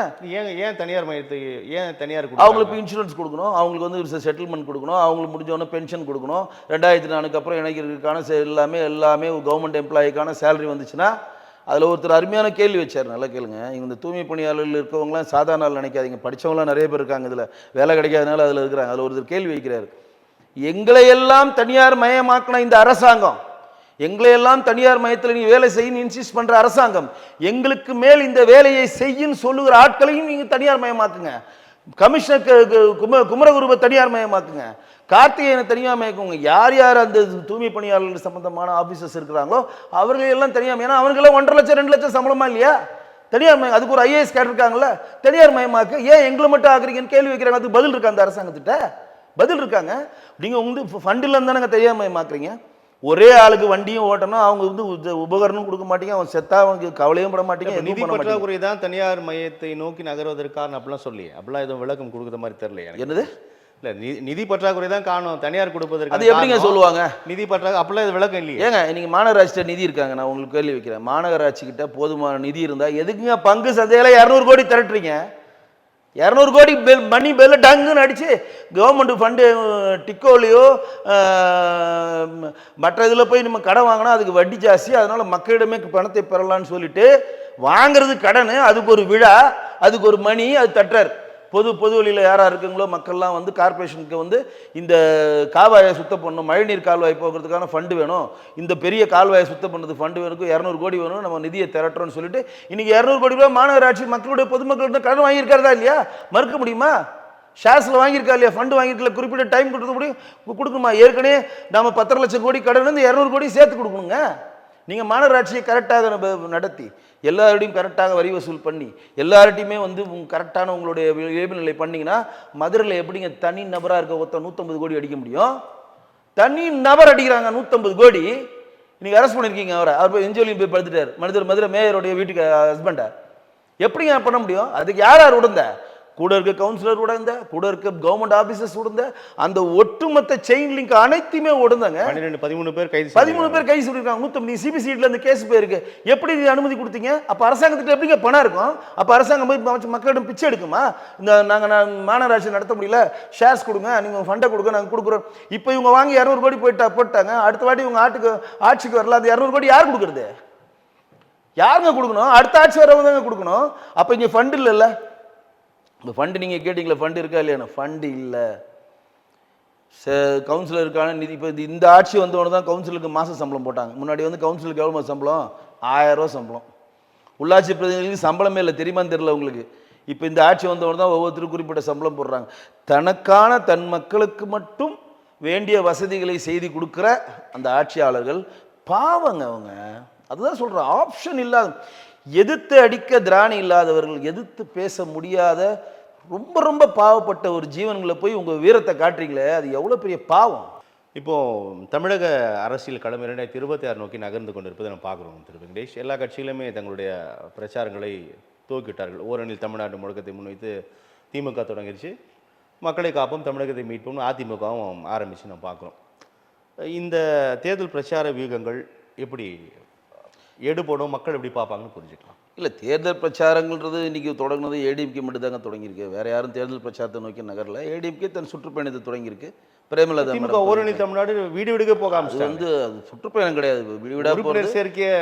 ஏன் தனியார் மையத்துக்கு ஏன் தனியார்? அவங்களுக்கு இன்சூரன்ஸ் கொடுக்கணும், அவங்களுக்கு வந்து செட்டில்மெண்ட் கொடுக்கணும், அவங்களுக்கு முடிஞ்சவொன்னே பென்ஷன் கொடுக்கணும். 2004 அப்புறம் இணைக்கிறதுக்கான எல்லாமே கவர்மெண்ட் எம்ப்ளாயிக்கான சேலரி வந்துச்சுன்னா அதில் ஒருத்தர் அருமையான கேள்வி வச்சார், நல்லா கேளுங்க. இந்த தூய்மை பணியாளர்கள் இருக்கவங்களாம் சாதாரண நினைக்காதீங்க, படித்தவங்களாம் நிறைய பேர் இருக்காங்க, இதில் வேலை கிடைக்காதனால அதில் இருக்கிறாங்க. அதில் ஒருத்தர் கேள்வி வைக்கிறார், எங்களையெல்லாம் தனியார் மயமாக்கின இந்த அரசாங்கம், எங்களையெல்லாம் தனியார் மயத்தில் நீ வேலை செய்யணும் இன்சிஸ்ட் பண்ற அரசாங்கம், எங்களுக்கு மேல் இந்த வேலையை செய்யும் சொல்லுகிற ஆட்களையும் நீங்க தனியார் மயமாக்குங்க. கமிஷனர் குமரகுருவை தனியார் மயமாக்குங்க, கார்த்திகேயனை தனியார் மயக்குங்க. யார் யார் அந்த தூய்மை பணியாளர்கள் சம்பந்தமான ஆபீசர்ஸ் இருக்கிறாங்களோ அவர்கள் எல்லாம் தனியார், ஏன்னா அவர்களெல்லாம் 1.5 லட்சம் 2 லட்சம் சம்பளமா இல்லையா? தனியார் மயம், அதுக்கு ஒரு ஐஏஎஸ் கேட் இருக்காங்கல்ல, தனியார் மயமாக்கு. ஏன் எங்களை மட்டும் ஆக்குறீங்கன்னு கேள்வி வைக்கிறாங்க. அதுக்கு பதில் இருக்கா அந்த அரசாங்கத்திட்ட? பதில் இருக்காங்க. நீங்க வந்து ஃபண்டில் இருந்தானங்க தனியார் மயமாக்குறீங்க. ஒரே ஆளுக்கு வண்டியும் ஓட்டணும், அவங்க வந்து உபகரணம் கொடுக்க மாட்டீங்க, அவன் செத்தா அவனுக்கு கவலையும் பட மாட்டீங்க. நிதி பற்றாக்குறை தான் தனியார் மையத்தை நோக்கி நகர்வதற்கான அப்படிலாம் சொல்லி அப்படிலாம் எதுவும் விளக்கம் கொடுக்குற மாதிரி தெரியல. என்னது? இல்ல நிதி பற்றாக்குறை தான் காணும் தனியார் கொடுப்பதற்கு. அது எப்படிங்க சொல்லுவாங்க? நிதி பற்றாக்குறை அப்படிலாம் இது விளக்கம் இல்லையே. ஏங்க இன்னைக்கு மாநகராட்சிட்ட நிதி இருக்காங்க, நான் உங்களுக்கு கேள்வி வைக்கிறேன். மாநகராட்சி கிட்ட போதுமான நிதி இருந்தா எதுக்குங்க பங்கு சந்தையில 200 கோடி திரட்டுறீங்க? 200 கோடி மணி பெல்ல டங்குன்னு அடிச்சு கவர்மெண்ட் ஃபண்டு டிக்கோலையோ மற்ற இதில் போய் நம்ம கடன் வாங்கினா அதுக்கு வட்டி ஜாஸ்தி, அதனால மக்களிடமே பணத்தை பெறலான்னு சொல்லிட்டு வாங்குறது கடன், அதுக்கு ஒரு விழா, அதுக்கு ஒரு மணி, அது தட்டுறாரு. பொது வழியில் யாராக இருக்குங்களோ மக்கள்லாம் வந்து கார்பரேஷனுக்கு வந்து இந்த கால்வாயை சுத்தம் பண்ணணும், மழைநீர் கால்வாய் போகிறதுக்கான ஃபண்டு வேணும், இந்த பெரிய கால்வாயை சுத்தம் பண்ணுறதுக்கு ஃபண்டு வேணும், 200 கோடி வேணும், நம்ம நிதியை திரட்டுறோம்னு சொல்லிட்டு இன்னைக்கு 200 கோடி ரூபாய் மாநகராட்சி மக்களுடைய பொதுமக்கள் கடன் வாங்கியிருக்காரதா இல்லையா? மறுக்க முடியுமா? ஷேர்ஸில் வாங்கியிருக்கா இல்லையா? ஃபண்டு வாங்கியிருக்கல, குறிப்பிட்ட டைம் கொடுக்க முடியும், கொடுக்கணுமா? ஏற்கனவே நம்ம 10 லட்சம் கோடி கடன் வந்து 200 கோடி சேர்த்து கொடுக்கணுங்க. நீங்கள் மாநகராட்சியை கரெக்டாக நடத்தி எல்லார்டையும் கரெக்டாக வரி வசூல் பண்ணி எல்லார்ட்டையுமே வந்து கரெக்டான உங்களுடைய இயல்புநிலை பண்ணிங்கன்னா மதுரையில் எப்படிங்க தனி நபராக இருக்க ஒருத்தர் 150 கோடி அடிக்க முடியும்? தனி நபர் அடிக்கிறாங்க 150 கோடி. நீங்கள் அரெஸ்ட் பண்ணியிருக்கீங்க அவரை, அவர் போய் என்ஜிஓலையும் போய் படுத்துட்டார், மதுரை மேயருடைய வீட்டுக்கு ஹஸ்பண்டை. எப்படிங்க பண்ண முடியும்? அதுக்கு யார் யார் உடந்த? கூட இருக்க கவுன்சிலர் உடந்த, கூட இருக்க கவர்மெண்ட் ஆபீசர்ஸ் உடந்த, அந்த ஒட்டுமொத்த செயின் லிங்க் அனைத்துமே உடந்தாங்க. 13 பேர் கைது 13 பேர் கைது சொல்லியிருக்காங்க. 150 சிபிசிஐடியில் அந்த கேஸ் போயிருக்கு. எப்படி அனுமதி கொடுத்தீங்க? அப்போ அரசாங்கத்துக்கு எப்படிங்க பணம் இருக்கும்? அப்போ அரசாங்கம் போய் மக்களிடம் பிச்சை எடுக்குமா? இந்த நாங்கள் மாநகராட்சி நடத்த முடியல, ஷேர்ஸ் கொடுங்க, நீங்கள் ஃபண்டை கொடுங்க, நாங்கள் கொடுக்குறோம். இப்போ இவங்க வாங்கி 200 கோடி போட்டாங்க. அடுத்த வாட்டி இவங்க ஆட்சிக்கு வரல, அந்த 200 கோடி யார் கொடுக்குறது? யாருங்க கொடுக்கணும்? அடுத்த ஆட்சி வரவங்க தாங்க கொடுக்கணும். அப்போ இங்கே ஃபண்டு இல்லைல்ல? இந்த ஃபண்டு நீங்கள் கேட்டிங்களா, ஃபண்டு இருக்கா இல்லையா? ஃபண்டு இல்லை. கவுன்சிலருக்கான நிதி இப்போ இந்த ஆட்சி வந்தவொடனே தான் கவுன்சிலருக்கு மாத சம்பளம் போட்டாங்க. முன்னாடி வந்து கவுன்சிலருக்கு எவ்வளோ சம்பளம்? 1000 ரூபா சம்பளம். உள்ளாட்சி பிரதிநிதிகளுக்கு சம்பளமே இல்லை, தெரியுமான்னு தெரியல உங்களுக்கு. இப்போ இந்த ஆட்சி வந்தவொடனே தான் ஒவ்வொருத்தரும் குறிப்பிட்ட சம்பளம் போடுறாங்க. தனக்கான தன் மக்களுக்கு மட்டும் வேண்டிய வசதிகளை செய்து கொடுக்குற அந்த ஆட்சியாளர்கள் பாவங்க அவங்க. அதுதான் சொல்கிறேன், ஆப்ஷன் இல்லாத, எதிர்த்து அடிக்க திராணி இல்லாதவர்கள், எதிர்த்து பேச முடியாத ரொம்ப ரொம்ப பாவப்பட்ட ஒரு ஜீவன்களை போய் உங்கள் வீரத்தை காட்டுறீங்களே, அது எவ்வளோ பெரிய பாவம். இப்போது தமிழக அரசியல் களம் 2026 நோக்கி நகர்ந்து கொண்டிருப்பதை நம்ம பார்க்குறோம். திரு வெங்கடேஷ், எல்லா கட்சிகளுமே தங்களுடைய பிரச்சாரங்களை துவக்கிவிட்டார்கள். ஓரணியில் தமிழ்நாடு முழக்கத்தை முன்வைத்து திமுக தொடங்கிடுச்சு, மக்களை காப்போம் தமிழகத்தை மீட்போம் அதிமுகவும் ஆரம்பித்து நம்ம பார்க்குறோம். இந்த தேர்தல் பிரச்சார வியூகங்கள் எப்படி எடுபடும், மக்கள் எப்படி பார்ப்பாங்கன்னு புரிஞ்சுக்கலாம். இல்லை, தேர்தல் பிரச்சாரங்கள்ன்றது இன்றைக்கி தொடங்கினது ஏடிஎம்கே மட்டும் தாங்க தொடங்கியிருக்கு. வேறு யாரும் தேர்தல் பிரச்சாரத்தை நோக்கி நகரில். ஏடிஎம்கே தன் சுற்றுப்பயணத்தை தொடங்கியிருக்கு. பிரேமலதா ஓரணி தமிழ்நாடு வீடு வீடுக்கு போகாம வந்து அது சுற்றுப்பயணம் கிடையாது, வீடா போகிறது சேர்க்கையை.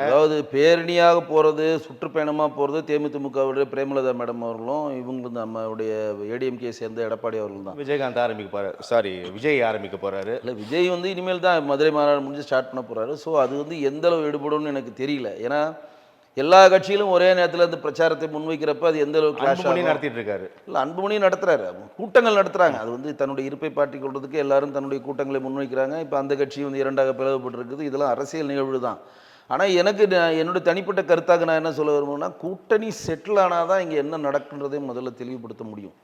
அதாவது பேரணியாக போகிறது, சுற்றுப்பயணமாக போகிறது தேமுதிமுகவுடைய பிரேமலதா மேடம் அவர்களும் இவங்க வந்து நம்மளுடைய ஏடிஎம்கே சேர்ந்த எடப்பாடி அவர்கள் தான். விஜயகாந்த் ஆரம்பிக்க போகிறாரு, விஜய் ஆரம்பிக்க போகிறாரு. இல்லை, விஜய் வந்து இனிமேல் தான் மதுரை மாநாடு முடிஞ்சு ஸ்டார்ட் பண்ண போகிறாரு. ஸோ அது வந்து எந்த அளவு ஈடுபடும்னு எனக்கு தெரியல. ஏன்னா எல்லா கட்சியிலும் ஒரே நேரத்தில் அந்த பிரச்சாரத்தை முன்வைக்கிறப்ப அது எந்த அளவுக்கு நடத்திட்டு இருக்காரு. இல்லை, அன்புமணி நடத்துறாரு, கூட்டங்கள் நடத்துறாங்க. அது வந்து தன்னுடைய இருப்பை பாட்டி கொள்றதுக்கு எல்லாரும் தன்னுடைய கூட்டங்களை முன்வைக்கிறாங்க. இப்போ அந்த கட்சி வந்து 2ஆக பிளவுபட்டிருக்குது. இதெல்லாம் அரசியல் நிகழ்வு தான். ஆனால் எனக்கு என்னுடைய தனிப்பட்ட கருத்தாக நான் என்ன சொல்ல விரும்புன்னா, கூட்டணி செட்டில் ஆனால் தான் இங்கே என்ன நடக்குன்றதையும் முதல்ல தெளிவுபடுத்த முடியும்.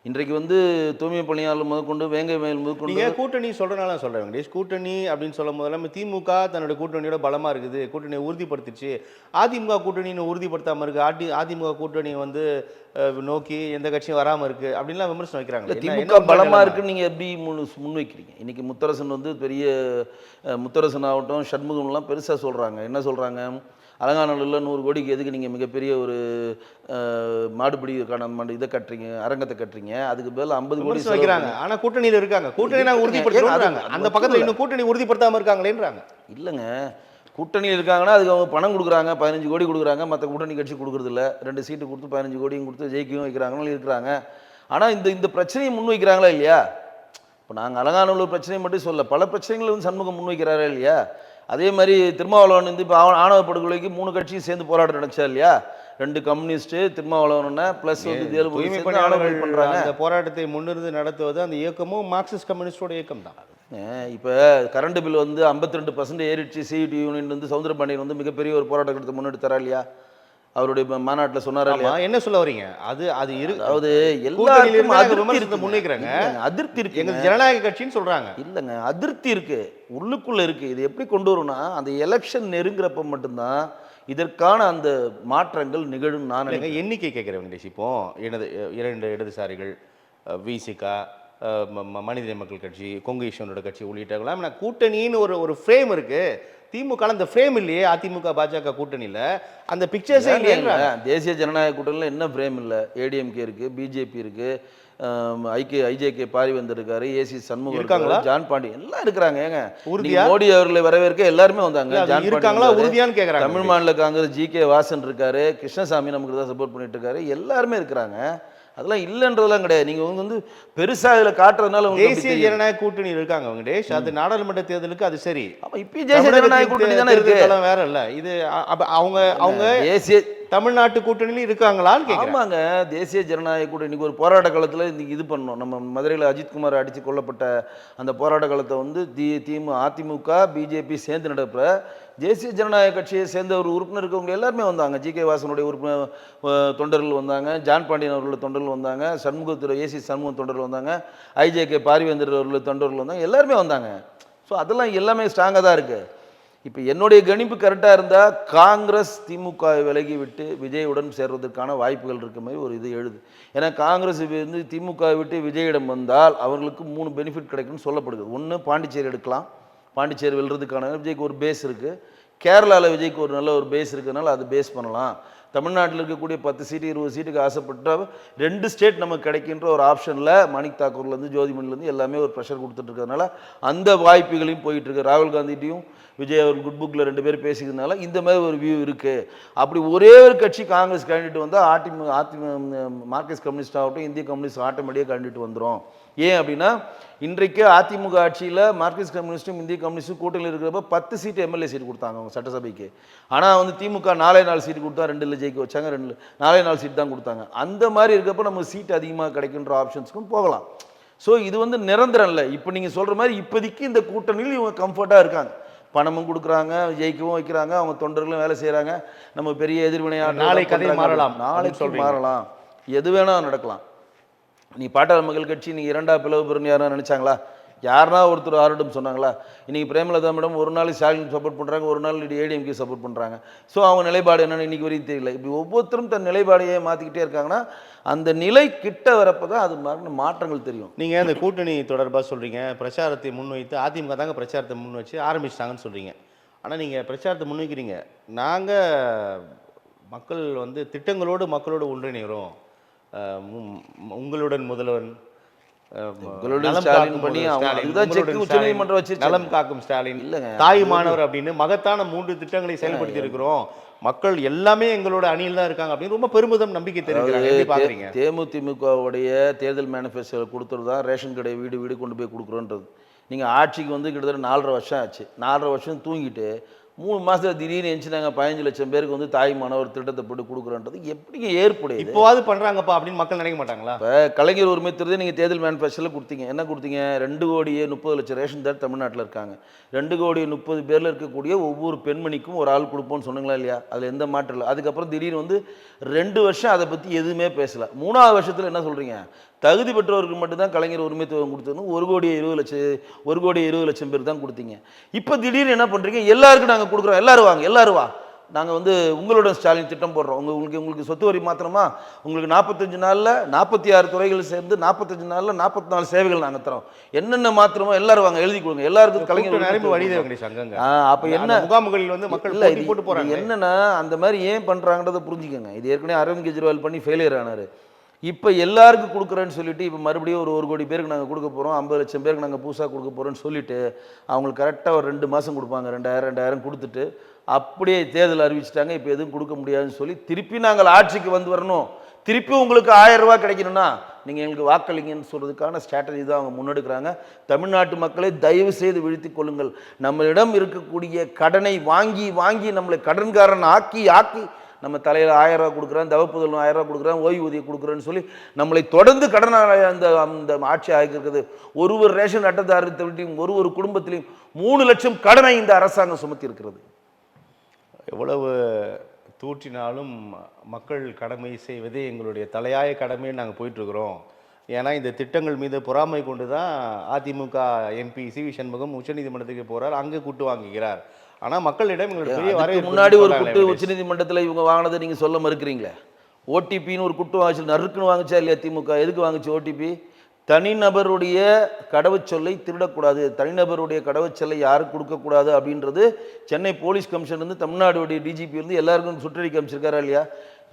இன்றைக்கு வந்து தூய்மை பணியாளர் முதற்கொண்டு வேங்கை வயல் முதற்கொண்டு கூட்டணி சொல்கிறனால சொல்கிறேன் வெங்கடேஷ். கூட்டணி அப்படின்னு சொல்லும் போதெல்லாம் திமுக தன்னோட கூட்டணியோட பலமாக இருக்குது, கூட்டணியை உறுதிப்படுத்திச்சு. அதிமுக கூட்டணின்னு உறுதிப்படுத்தாமல் இருக்குது, அதிமுக கூட்டணியை வந்து நோக்கி எந்த கட்சியும் வராமல் இருக்குது அப்படின்லாம் விமர்சனம் வைக்கிறாங்க. திமுக பலமாக இருக்குன்னு நீங்கள் எப்படி முன்வைக்கிறீங்க? இன்றைக்கி முத்தரசன் வந்து பெரிய முத்தரசன் ஆகட்டும், ஷண்முகம்லாம் பெருசாக சொல்கிறாங்க. என்ன சொல்கிறாங்க? அலங்காநல்லூரில் 100 கோடிக்கு எதுக்கு நீங்கள் மிகப்பெரிய ஒரு மாடுபிடிக்கான இதை கட்டுறீங்க, அரங்கத்தை கட்டுறீங்க, அதுக்கு பதில் 50 கோடி வைக்கிறாங்க. ஆனால் கூட்டணியில் இருக்காங்க, கூட்டணி உறுதிப்படுத்துறாங்க. அந்த பக்கத்தில் இன்னும் கூட்டணி உறுதிப்படுத்தாமல் இருக்காங்களேன்றாங்க. இல்லைங்க, கூட்டணியில் இருக்காங்கன்னா அதுக்கு அவங்க பணம் கொடுக்குறாங்க, 15 கோடி கொடுக்குறாங்க. மற்ற கூட்டணி கட்சி கொடுக்குறதில்ல, 2 சீட்டு கொடுத்து 15 கோடியும் கொடுத்து ஜெயிக்கவும் வைக்கிறாங்களும் இருக்கிறாங்க. ஆனால் இந்த பிரச்சனையை முன்வைக்கிறாங்களா இல்லையா? இப்போ நாங்கள் அலங்காநல்லூர் பிரச்சனை மட்டும் சொல்ல, பல பிரச்சனைகளை வந்து சண்முகம் முன்வைக்கிறாரா இல்லையா? அதே மாதிரி திருமாவளவன் வந்து இப்போ ஆணவ படுகொலைக்கு 3 கட்சியும் சேர்ந்து போராட்டம் நடந்துச்சா இல்லையா? 2 கம்யூனிஸ்ட் திருமாவளவன் ப்ளஸ் வந்து தூய்மை ஆணவ பணியாளர்கள் பண்ணுறாங்க. அந்த போராட்டத்தை முன்னிருந்து நடத்துவது அந்த இயக்கமும் மார்க்சிஸ்ட் கம்யூனிஸ்டோட இயக்கம் தான். இப்போ கரண்ட் பில் வந்து 52% ஏறிடுச்சு. சிஇடி யூனியன் வந்து சவுந்தரபாண்டியன் வந்து மிகப்பெரிய ஒரு போராட்டத்தை முன்னெடுத்தாரா இல்லையா? அவருடைய மாநாட்டில் சொன்னாரா இல்லையா? என்ன சொல்ல வரீங்க? அது அது அதாவது எல்லாருக்கும் அதிருப்தி முன்வைக்கிறாங்க. அதிருப்தி இருக்கு. எங்க ஜனநாயக கட்சின்னு சொல்றாங்க. இல்லைங்க, அதிருப்தி இருக்கு, உள்ளுக்குள்ள இருக்கு. இது எப்படி கொண்டு வரும்னா, அந்த எலெக்ஷன் நெருங்குறப்ப மட்டும்தான் இதற்கான அந்த மாற்றங்கள் நிகழும். நான் நினைக்கிறேன். எண்ணிக்கை கேட்கிறேன் வெங்கடேஷ். இப்போ 2 இடதுசாரிகள், விசிகா, மனித மக்கள் கட்சி, கொங்கு ஈஸ்வரனோட கட்சி உள்ளிட்டவங்களாம் கூட்டணின்னு ஒரு ஃப்ரேம் இருக்கு. திமுக அந்த ஃப்ரேம் இல்லையே. அதிமுக பாஜக கூட்டணியில் அந்த பிக்சர்ஸே இல்லையே. தேசிய ஜனநாயக கூட்டணியில் என்ன ஃப்ரேம் இல்லை? ஏடிஎம்கே இருக்கு, பிஜேபி இருக்கு, ஐஜேகே பாரிவேந்தர் இருக்காரு, ஏசி சண்முகம் இருக்காங்களா, ஜான் பாண்டி எல்லாம் இருக்கிறாங்க. ஏங்க உறுதியா மோடி அவர்களை வரவேற்க எல்லாருமே வந்தாங்க. ஜான் இருக்காங்களா உறுதியான்னு கேட்குறாங்க. தமிழ் மாநில காங்கிரஸ் ஜி.கே. வாசன் இருக்காரு, கிருஷ்ணசாமி நமக்கு தான் சப்போர்ட் பண்ணிட்டு இருக்காரு, எல்லாருமே இருக்கிறாங்க. அதெல்லாம் இல்லைன்றதெல்லாம் கிடையாது. நீங்க வந்து பெருசா இதுல காட்டுறதுனால தேசிய ஜனநாயக கூட்டணி இருக்காங்க வெங்கடேஷ். அது நாடாளுமன்ற தேர்தலுக்கு அது சரி. இப்ப தேசிய ஜனநாயக கூட்டணி தானே இருக்கு, வேற இல்ல. இது அவங்க தேசிய தமிழ்நாட்டு கூட்டணியில இருக்காங்களான்னு கேட்குறேன். ஆமாங்க, தேசிய ஜனநாயக கூட்டணிக்கு ஒரு போராட்ட காலத்தில் இது பண்ணோம். நம்ம மதுரையில் அஜித்குமார் அடித்து கொல்லப்பட்ட அந்த போராட்ட காலத்தை வந்து அதிமுக பிஜேபி சேர்ந்து நடப்புற தேசிய ஜனநாயக கட்சியை சேர்ந்த ஒரு உறுப்பினர் இருக்கவங்க எல்லாருமே வந்தாங்க. ஜி.கே. வாசனுடைய உறுப்பினர் தொண்டர்கள் வந்தாங்க, ஜான் பாண்டியன் அவர்கள் தொண்டர்கள் வந்தாங்க, சண்முகத்துறை ஏசி சண்முகம் தொண்டர்கள் வந்தாங்க, ஐஜேகே பாரிவேந்தர் அவர்கள் தொண்டர்கள் வந்தாங்க, எல்லாருமே வந்தாங்க. ஸோ அதெல்லாம் எல்லாமே ஸ்ட்ராங்காக தான் இருக்குது. இப்போ என்னுடைய கணிப்பு கரெக்டாக இருந்தால் காங்கிரஸ் திமுக விலகி விட்டு விஜயுடன் சேர்வதற்கான வாய்ப்புகள் இருக்க மாதிரி ஒரு இது எழுது. ஏன்னா காங்கிரஸ் வந்து திமுக விட்டு விஜயிடம் வந்தால் அவர்களுக்கு 3 பெனிஃபிட் கிடைக்கும்னு சொல்லப்படுது. ஒன்று, பாண்டிச்சேரி எடுக்கலாம். பாண்டிச்சேரி வெல்றதுக்கான விஜய்க்கு ஒரு பேஸ் இருக்குது. கேரளாவில் விஜய்க்கு ஒரு நல்ல ஒரு பேஸ் இருக்கிறதுனால அது பேஸ் பண்ணலாம். தமிழ்நாட்டில் இருக்கக்கூடிய 10 சீட்டு 20 சீட்டுக்கு ஆசைப்பட்டால் 2 ஸ்டேட் நமக்கு கிடைக்கின்ற ஒரு ஆப்ஷனில் மாணிக் தாக்கூர்லேருந்து ஜோதிமணிலேருந்து எல்லாமே ஒரு ப்ரெஷர் கொடுத்துட்டு இருக்கிறதுனால அந்த வாய்ப்புகளையும் போயிட்டுருக்கு. ராகுல் காந்திட்டையும் விஜய் அவர் குட் புக்கில் 2 பேர் பேசிக்கிறதுனால இந்த மாதிரி ஒரு வியூ இருக்குது. அப்படி ஒரே ஒரு கட்சி காங்கிரஸ் கேண்டிடேட் வந்தால் மார்க்சிஸ்ட் கம்யூனிஸ்ட் ஆகட்டும், இந்திய கம்யூனிஸ்ட் ஆட்டோமேட்டிக்காக கேண்டிடேட் வந்துடும். ஏன் அப்படின்னா இன்றைக்கு அதிமுக ஆட்சியில் மார்க்சிஸ்ட் கம்யூனிஸ்ட்டும் இந்திய கம்யூனிஸ்ட்டும் கூட்டணியில் இருக்கிறப்ப 10 சீட்டு எம்எல்ஏ சீட்டு கொடுத்தாங்க அவங்க சட்டசபைக்கு. ஆனால் வந்து திமுக 4 சீட்டு கொடுத்தா 2 ஜெயிக்க வச்சாங்க, 4 சீட்டு தான் கொடுத்தாங்க. அந்த மாதிரி இருக்கப்போ நமக்கு சீட்டு அதிகமாக கிடைக்கின்ற ஆப்ஷன்ஸ்க்கும் போகலாம். ஸோ இது வந்து நிரந்தரம் இல்லை. இப்போ நீங்கள் சொல்கிற மாதிரி இப்போதைக்கு இந்த கூட்டணியில் இவங்க கம்ஃபர்ட்டாக இருக்காங்க. பணமும் கொடுக்குறாங்க, ஜெயிக்கவும் வைக்கிறாங்க, அவங்க தொண்டர்களும் வேலை செய்கிறாங்க. நம்ம பெரிய எதிர்வினையாக நாளைக்கு மாறலாம், மாறலாம், எது வேணால் நடக்கலாம். நீ பாட்டாளி மக்கள் கட்சி நீங்கள் 2ஆ பிளவு பெறுன்னு யாரும் நினச்சாங்களா? யாருனா ஒருத்தர் ஆரோடும் சொன்னாங்களா? இன்றைக்கி பிரேமலதா மேடம் ஒரு நாள் ஸ்டாலின் சப்போர்ட் பண்ணுறாங்க, ஒரு நாள் ஏடிஎம்கே சப்போர்ட் பண்ணுறாங்க. ஸோ அவங்க நிலைப்பாடு என்னென்னு இன்றைக்கி வரைக்கும் தெரியல. இப்படி ஒவ்வொருத்தரும் தன் நிலைப்பாடையே மாற்றிக்கிட்டே இருக்காங்கன்னா அந்த நிலை கிட்ட வரப்போ தான் அது மாற்றங்கள் தெரியும். நீங்கள் அந்த கூட்டணி தொடர்பாக சொல்கிறீங்க, பிரச்சாரத்தை முன்வைத்து அதிமுக தாங்க பிரச்சாரத்தை முன் வச்சு ஆரம்பிச்சிட்டாங்கன்னு சொல்கிறீங்க. ஆனால் நீங்கள் பிரச்சாரத்தை முன்வைக்கிறீங்க, நாங்கள் மக்கள் வந்து திட்டங்களோடு மக்களோடு ஒன்றிணைகிறோம், உங்களுடன் முதல்வன் நலம் காக்கும் ஸ்டாலின் இல்லைங்க தாய் மாணவர் அப்படின்னு மகத்தான 3 திட்டங்களை செயல்படுத்தி இருக்கிறோம், மக்கள் எல்லாமே எங்களோட அணியில் தான் இருக்காங்க அப்படின்னு ரொம்ப பெருமிதம் நம்பிக்கை தெரிவிக்கிறாங்க. தேமுதிமுகவுடைய தேர்தல் மேனிஃபெஸ்டோ கொடுத்துட்டு தான் ரேஷன் கடை வீடு வீடு கொண்டு போய் கொடுக்குறோன்றது. நீங்கள் ஆட்சிக்கு வந்து கிட்டத்தட்ட 4.5 வருஷம் ஆச்சு. 4.5 வருஷம் தூங்கிட்டு 3 மாதத்தில் திடீர்னு எஞ்சினாங்க 15 லட்சம் பேருக்கு வந்து தாய் மாணவர் திட்டத்தை போட்டு கொடுக்குறோன்றது எப்படிங்க ஏற்புடையது? இப்போவாது பண்ணுறாங்கப்பா அப்படின்னு மக்கள் நினைக்க மாட்டாங்களா? இப்போ கலைஞர் உரிமை திருதி நீங்கள் தேர்தல் மேனிஃபெஸ்டோவில் கொடுத்தீங்க. என்ன கொடுத்தீங்க? 2,30,00,000 ரேஷன் கார்டு தமிழ்நாட்டில் இருக்காங்க. 2,30,30,000 பேரில் இருக்கக்கூடிய ஒவ்வொரு பெண்மணிக்கும் ஒரு ஆள் கொடுப்போம்னு சொன்னீங்களா இல்லையா? அதில் எந்த மாற்றம் இல்லை. அதுக்கப்புறம் திடீர்னு வந்து 2 வருஷம் அதை பற்றி எதுவுமே பேசலை. 3ஆவது வருஷத்தில் என்ன சொல்கிறீங்க? தகுதி பெற்றவருக்கு மட்டும்தான் கலைஞர் உரிமை தொகை கொடுத்தோன்னு 1,20,00,000 பேர் தான் கொடுத்தீங்க. இப்போ திடீர்னு என்ன பண்ணுறீங்க? எல்லாருக்கும் நாங்கள் கொடுக்குறோம், எல்லாரும் வாங்க, எல்லாரும் வா, நாங்கள் வந்து உங்களுடன் ஸ்டாலின் திட்டம் போடுறோம், உங்களுக்கு சொத்து வரி மாத்திரமா உங்களுக்கு 45 நாளில் 46 துறைகள் சேர்ந்து 45 நாளில் 44 சேவைகள் நாங்கள் தரோம், என்னென்ன மாத்திரமோ எல்லாரும் வாங்க எழுதி கொடுங்க, எல்லாருக்கும் கலைஞர். அப்போ என்ன முகாம்களில் வந்து மக்கள் இல்லை போட்டு போகிறாங்க. என்னன்னா அந்த மாதிரி ஏன் பண்ணுறாங்கன்றதை புரிஞ்சுக்கோங்க. இது ஏற்கனவே அரவிந்த் கெஜ்ரிவால் பண்ணி ஃபெயிலியர் ஆனார். இப்போ எல்லாருக்கும் கொடுக்குறேன்னு சொல்லிட்டு இப்போ மறுபடியும் ஒரு கோடி பேருக்கு நாங்கள் கொடுக்க போகிறோம், 50 லட்சம் பேருக்கு நாங்கள் புதுசாக கொடுக்க போகிறோன்னு சொல்லிட்டு அவங்களுக்கு கரெக்டாக ஒரு 2 மாதம் கொடுப்பாங்க. 2000 கொடுத்துட்டு அப்படியே தேர்தல் அறிவிச்சிட்டாங்க. இப்போ எதுவும் கொடுக்க முடியாதுன்னு சொல்லி திருப்பி நாங்கள் ஆட்சிக்கு வந்து வரணும், திருப்பி உங்களுக்கு 1000 ரூபா கிடைக்கணும்னா நீங்கள் எங்களுக்கு வாக்களிங்கன்னு சொல்கிறதுக்கான ஸ்ட்ராட்டஜி தான் அவங்க முன்னெடுக்கிறாங்க. தமிழ்நாட்டு மக்களை தயவு செய்து விழித்துக் கொள்ளுங்கள். நம்மளிடம் இருக்கக்கூடிய கடனை வாங்கி வாங்கி நம்மளை கடன்காரன் ஆக்கி ஆக்கி நம்ம தலையில் 1000 ரூபா கொடுக்குறேன், தவப்புதல் 1000 ரூபா கொடுக்குறேன், ஓய்வூதியம் கொடுக்குறேன்னு சொல்லி நம்மளை தொடர்ந்து கடனாக அந்த ஆட்சி ஆகியிருக்கிறது. ஒரு ரேஷன் அட்டைதாரத்தையும் ஒரு குடும்பத்திலையும் 3 லட்சம் கடனை இந்த அரசாங்கம் சுமத்தி இருக்கிறது. எவ்வளவு தூற்றினாலும் மக்கள் கடமை செய்வதே எங்களுடைய தலையாய கடமைன்னு நாங்கள் போயிட்டுருக்குறோம். ஏன்னா இந்த திட்டங்கள் மீது பொறாமை கொண்டு தான் அதிமுக எம்பி சி.வி. சண்முகம் உச்சநீதிமன்றத்துக்கு போகிறார், அங்கே கூட்டு வாங்குகிறார். ஆனால் மக்களிடம் எங்களுக்கு பெரிய வரவேற்பு. முன்னாடி ஒரு குட்டு உச்சநீதிமன்றத்தில் இவங்க வாங்கினதை நீங்கள் சொல்ல மறுக்கிறீங்களே. ஓடிபின்னு ஒரு குட்டு வாங்கிச்சு, நறுக்குன்னு வாங்கிச்சா இல்லையா திமுக? எதுக்கு வாங்கிச்சு ஓடிபி? தனிநபருடைய கடவுச்சொல்லை திருடக்கூடாது, தனிநபருடைய கடவுச்சொல்லை யாருக்கு கொடுக்கக்கூடாது அப்படின்றது சென்னை போலீஸ் கமிஷன் வந்து தமிழ்நாடுடைய டிஜிபி வந்து எல்லாருக்கும் சுற்றறிக்கை அமைச்சிருக்காரா இல்லையா?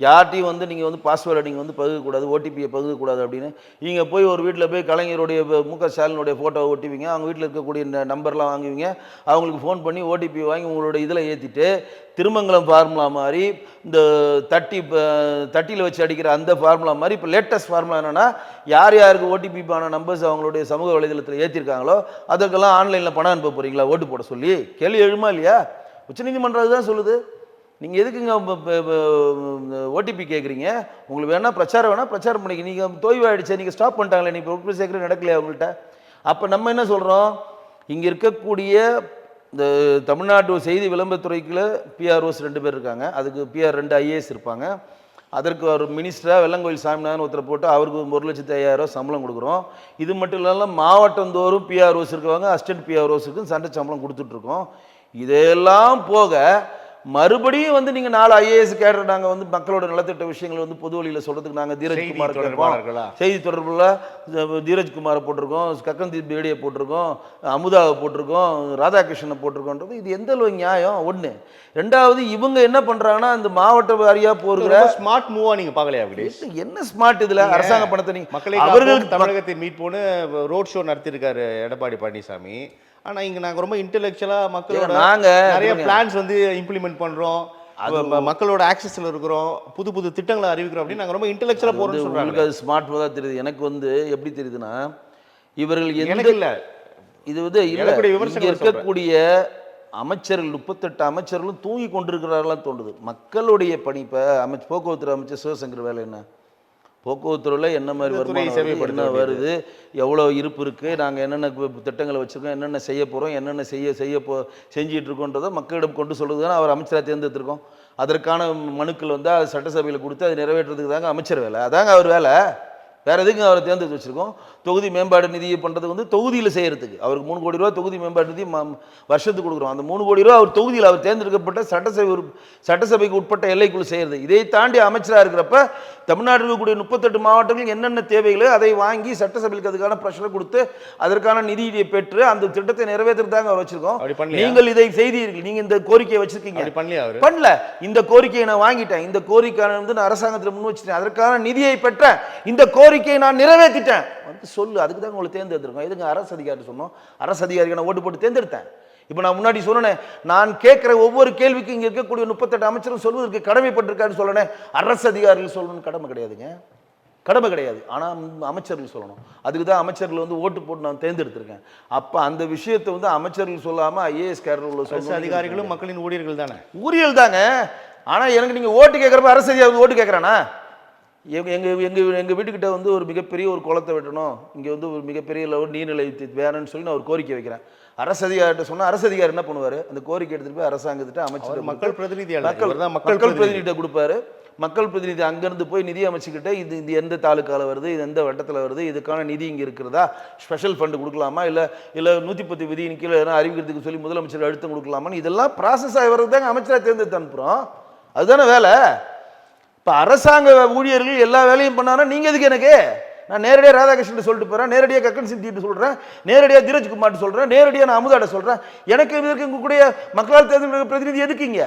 யார்ட்டையும் நீங்கள் பாஸ்வேர்டை நீங்கள் பகுக்கக்கூடாது, ஓடிபியை பகுக்கக்கூடாது அப்படின்னு. நீங்கள் போய் ஒரு வீட்டில் போய் கலைஞருடைய மு.க. ஸ்டாலினுடைய ஃபோட்டோவை ஒட்டிவிங்க, அவங்க வீட்டில் இருக்கக்கூடிய நம்பர்லாம் வாங்குவீங்க, அவங்களுக்கு ஃபோன் பண்ணி ஓடிபி வாங்கி உங்களோட இதில் ஏற்றிட்டு திருமங்கலம் ஃபார்முலா மாதிரி இந்த தட்டியில் வச்சு அடிக்கிற அந்த ஃபார்முலா மாதிரி இப்போ லேட்டஸ்ட் ஃபார்முலா என்னென்னா, யார் யாருக்கு ஓடிபிக்கான நம்பர்ஸ் அவங்களுடைய சமூக வலைதளத்தில் ஏற்றிருக்காங்களோ அதற்கெல்லாம் ஆன்லைனில் பணம் அனுப்ப போகிறீங்களா ஓட்டு போட சொல்லி கேள்வி எழுமா இல்லையா? உச்சநீதிமன்றம் அதுதான் சொல்லுது. நீங்கள் எதுக்குங்க ஓடிபி கேட்குறீங்க? உங்களுக்கு வேணால் பிரச்சாரம் பண்ணிக்க. நீங்கள் தோய்வாயிடுச்சு, நீங்கள் ஸ்டாப் பண்ணிட்டாங்களே, நீங்கள் உறுப்பு சேர்க்குறது நடக்கலையா அவங்கள்ட்ட? அப்போ நம்ம என்ன சொல்கிறோம்? இங்கே இருக்கக்கூடிய இந்த தமிழ்நாட்டு செய்தி விளம்பரத்துறைக்குள்ள பிஆர்ஓஸ் 2 பேர் இருக்காங்க. அதுக்கு பிஆர் 2 ஐஏஎஸ் இருப்பாங்க. அதற்கு ஒரு மினிஸ்டராக வெள்ளங்கோயில் சாமிநாதன் ஒருத்தரை போட்டு அவருக்கு 1,05,000 சம்பளம் கொடுக்குறோம். இது மட்டும் இல்லாமல் மாவட்டந்தோறும் பிஆர்ஓஸ் இருக்குவாங்க, அசிஸ்டன்ட் பிஆர்ஓஸுக்கும் சண்டை சம்பளம் கொடுத்துட்ருக்கோம். இதெல்லாம் போக மறுபடியும் நீங்கள் 4 ஐஏஎஸ் கேடர் நாங்கள் மக்களோட நலத்திட்ட விஷயங்கள் பொது வழியில் சொல்கிறதுக்கு நாங்கள் தீரஜ்குமார் செய்தி தொடர்புல தீரஜ்குமாரை போட்டிருக்கோம், கக்கன்தீப் பேடியை போட்டிருக்கோம், அமுதாவை போட்டிருக்கோம், ராதாகிருஷ்ணனை போட்டிருக்கோன்றது இது எந்த அளவு நியாயம்? ஒன்று. ரெண்டாவது, இவங்க என்ன பண்ணுறாங்கன்னா இந்த மாவட்ட வாரியாக போகிற ஸ்மார்ட் மூவா நீங்கள் பார்க்கலையா? என்ன ஸ்மார்ட் இதில் அரசாங்க பணத்தை மக்களை அவர்கள் தமிழகத்தை மீட் போன்னு ரோட் ஷோ நடத்தியிருக்காரு எடப்பாடி பழனிசாமி. ஆனால் இங்கே நாங்கள் ரொம்ப இன்டெலெக்சுவலாக மக்களோட நிறைய பிளான்ஸ் இம்ப்ளிமெண்ட் பண்ணுறோம், மக்களோட ஆக்சஸில் இருக்கிறோம், புது புது திட்டங்களை அறிவிக்கிறோம் அப்படின்னு நாங்கள் ரொம்ப இன்டெலெக்சுவலாக போகிறோம்னு சொல்கிறாங்க. அது ஸ்மார்ட் தான் தெரியுது. எனக்கு எப்படி தெரியுதுன்னா, இவர்கள் எனக்கு இல்லை, இது இருக்கக்கூடிய அமைச்சர்கள் 38 அமைச்சர்களும் தூங்கி கொண்டிருக்கிறார்களாம் தோன்றுது. மக்களுடைய பணி இப்போ போக்குவரத்து அமைச்சர் சிவசங்கர் வேலை என்ன? போக்குவரத்துறையில் என்ன மாதிரி வருமானம் என்ன வருது, எவ்வளோ இருப்பு இருக்குது, நாங்கள் என்னென்ன திட்டங்களை வச்சுருக்கோம், என்னென்ன செய்ய போகிறோம், என்னென்ன செஞ்சிட்டு இருக்கோன்றதை மக்களிடம் கொண்டு சொல்கிறது தானே அவர் அமைச்சராக தேர்ந்தெடுத்திருக்கோம். அதற்கான மனுக்கள் அது சட்டசபையில் கொடுத்து அதை நிறைவேற்றுறதுக்கு தாங்க அமைச்சர் வேலை, அதாங்க அவர் வேலை. வேறு எதுக்கு அவரை தேர்ந்தெடுத்து வச்சுருக்கோம்? தொகுதி மேம்பாடு நிதியை பண்ணுறதுக்கு தொகுதியில் செய்கிறதுக்கு அவருக்கு 3 கோடி ரூபா தொகுதி மேம்பாடு நிதி வருஷத்துக்கு கொடுக்குறோம். அந்த 3 கோடி ரூபா அவர் தொகுதியில் அவர் தேர்ந்தெடுக்கப்பட்ட சட்டசபைக்கு உட்பட்ட எல்லைக்குள்ளே செய்கிறது. இதை தாண்டி அமைச்சராக இருக்கிறப்ப தமிழ்நாட்டில் இருக்கக்கூடிய 38 மாவட்டங்கள் என்னென்ன தேவைகளோ அதை வாங்கி சட்டசபைக்கு அதுக்கான ப்ரெஷரை கொடுத்து அதற்கான நிதியை பெற்று அந்த திட்டத்தை நிறைவேற்றுறதாங்க அவர் வச்சிருக்கோம். நீங்கள் இதை செய்தீர்கள், நீங்கள் இந்த கோரிக்கையை வச்சிருக்கீங்க, பண்ணல. இந்த கோரிக்கையை நான் வாங்கிட்டேன், இந்த கோரிக்கை நான் அரசாங்கத்தில் முன் வச்சுட்டேன், அதற்கான நிதியை பெற்றேன், இந்த கோரிக்கையை நான் நிறைவேற்றிட்டேன் சொல்லு. அதுக்கு தான் உங்களை தேர்ந்தெடுத்திருக்கோம். எதுங்க அரசு அதிகாரி சொன்னோம்? அரசு அதிகாரிக்கு நான் ஓட்டு போட்டு தேர்ந்தெடுத்தேன். இப்போ நான் முன்னாடி சொன்னேன், நான் கேட்குற ஒவ்வொரு கேள்விக்கும் இங்கே இருக்கக்கூடிய 38 அமைச்சரும் சொல்வதற்கு கடமைப்பட்டிருக்காருன்னு சொல்லணும். அரசு அதிகாரிகள் சொல்லணும்னு கடமை கிடையாதுங்க, கடமை கிடையாது. ஆனால் அமைச்சர்கள் சொல்லணும். அதுக்கு தான் அமைச்சர்கள் ஓட்டு போட்டு நான் தேர்ந்தெடுத்திருக்கேன். அப்போ அந்த விஷயத்தை அமைச்சர்கள் சொல்லாமல் ஐஏஎஸ் கேடர் உள்ள அரசு அதிகாரிகளும் மக்களின் ஊழியர்கள் தானே, ஊழியர்கள் தாங்க. ஆனால் எனக்கு நீங்கள் ஓட்டு கேட்குறப்ப அரசு அதிகாரி ஓட்டு கேட்குறானா? எங்கள் வீட்டுக்கிட்ட ஒரு மிகப்பெரிய ஒரு குளத்தை வெட்டணும், இங்கே ஒரு மிகப்பெரிய ஒரு நீர்நிலை வேணும்னு சொல்லி நான் ஒரு கோரிக்கை வைக்கிறேன். அரசு அதிகாரிட்ட சொன்னால் அரசு அதிகாரி என்ன பண்ணுவார்? அந்த கோரிக்கை எடுத்துகிட்டு போய் அரசாங்கத்திட்ட அமைச்சர் மக்கள் பிரதிநிதி மக்கள் பிரதிநிதிகிட்ட கொடுப்பாரு. மக்கள் பிரதிநிதி அங்கேருந்து போய் நிதி அமைச்சுக்கிட்ட இது எந்த தாலுக்காவில் வருது, இது எந்த வட்டத்தில் வருது, இதுக்கான நிதி இங்கே இருக்கிறதா, ஸ்பெஷல் ஃபண்டு கொடுக்கலாமா, இல்லை 110 விதியின் கீழே அறிவிக்கிறதுக்கு சொல்லி முதலமைச்சர் அழுத்தம் கொடுக்கலாமான்னு இதெல்லாம் ப்ராசஸ் ஆகி வர்றது தாங்க அமைச்சராக தேர்ந்தெடுத்து அனுப்புகிறோம். அதுதானே வேலை. இப்போ அரசாங்க ஊழியர்கள் எல்லா வேலையும் பண்ணாரா? நீங்கள் எதுக்கு எனக்கு? நான் நேரடியாக ராதாகிருஷ்ணன் சொல்லிட்டு போகிறேன், நேரடியாக கக்கன் சிந்திட்டு சொல்கிறேன், நேரடியாக தீரஜ்குமார்ட்டு சொல்கிறேன், நேரடியாக நான் அமுதாட்ட சொல்கிறேன். எனக்கு இதற்கு இருக்கக்கூடிய மக்களால் தேர்ந்தெடுக்கிற பிரதிநிதி எதுக்குங்க?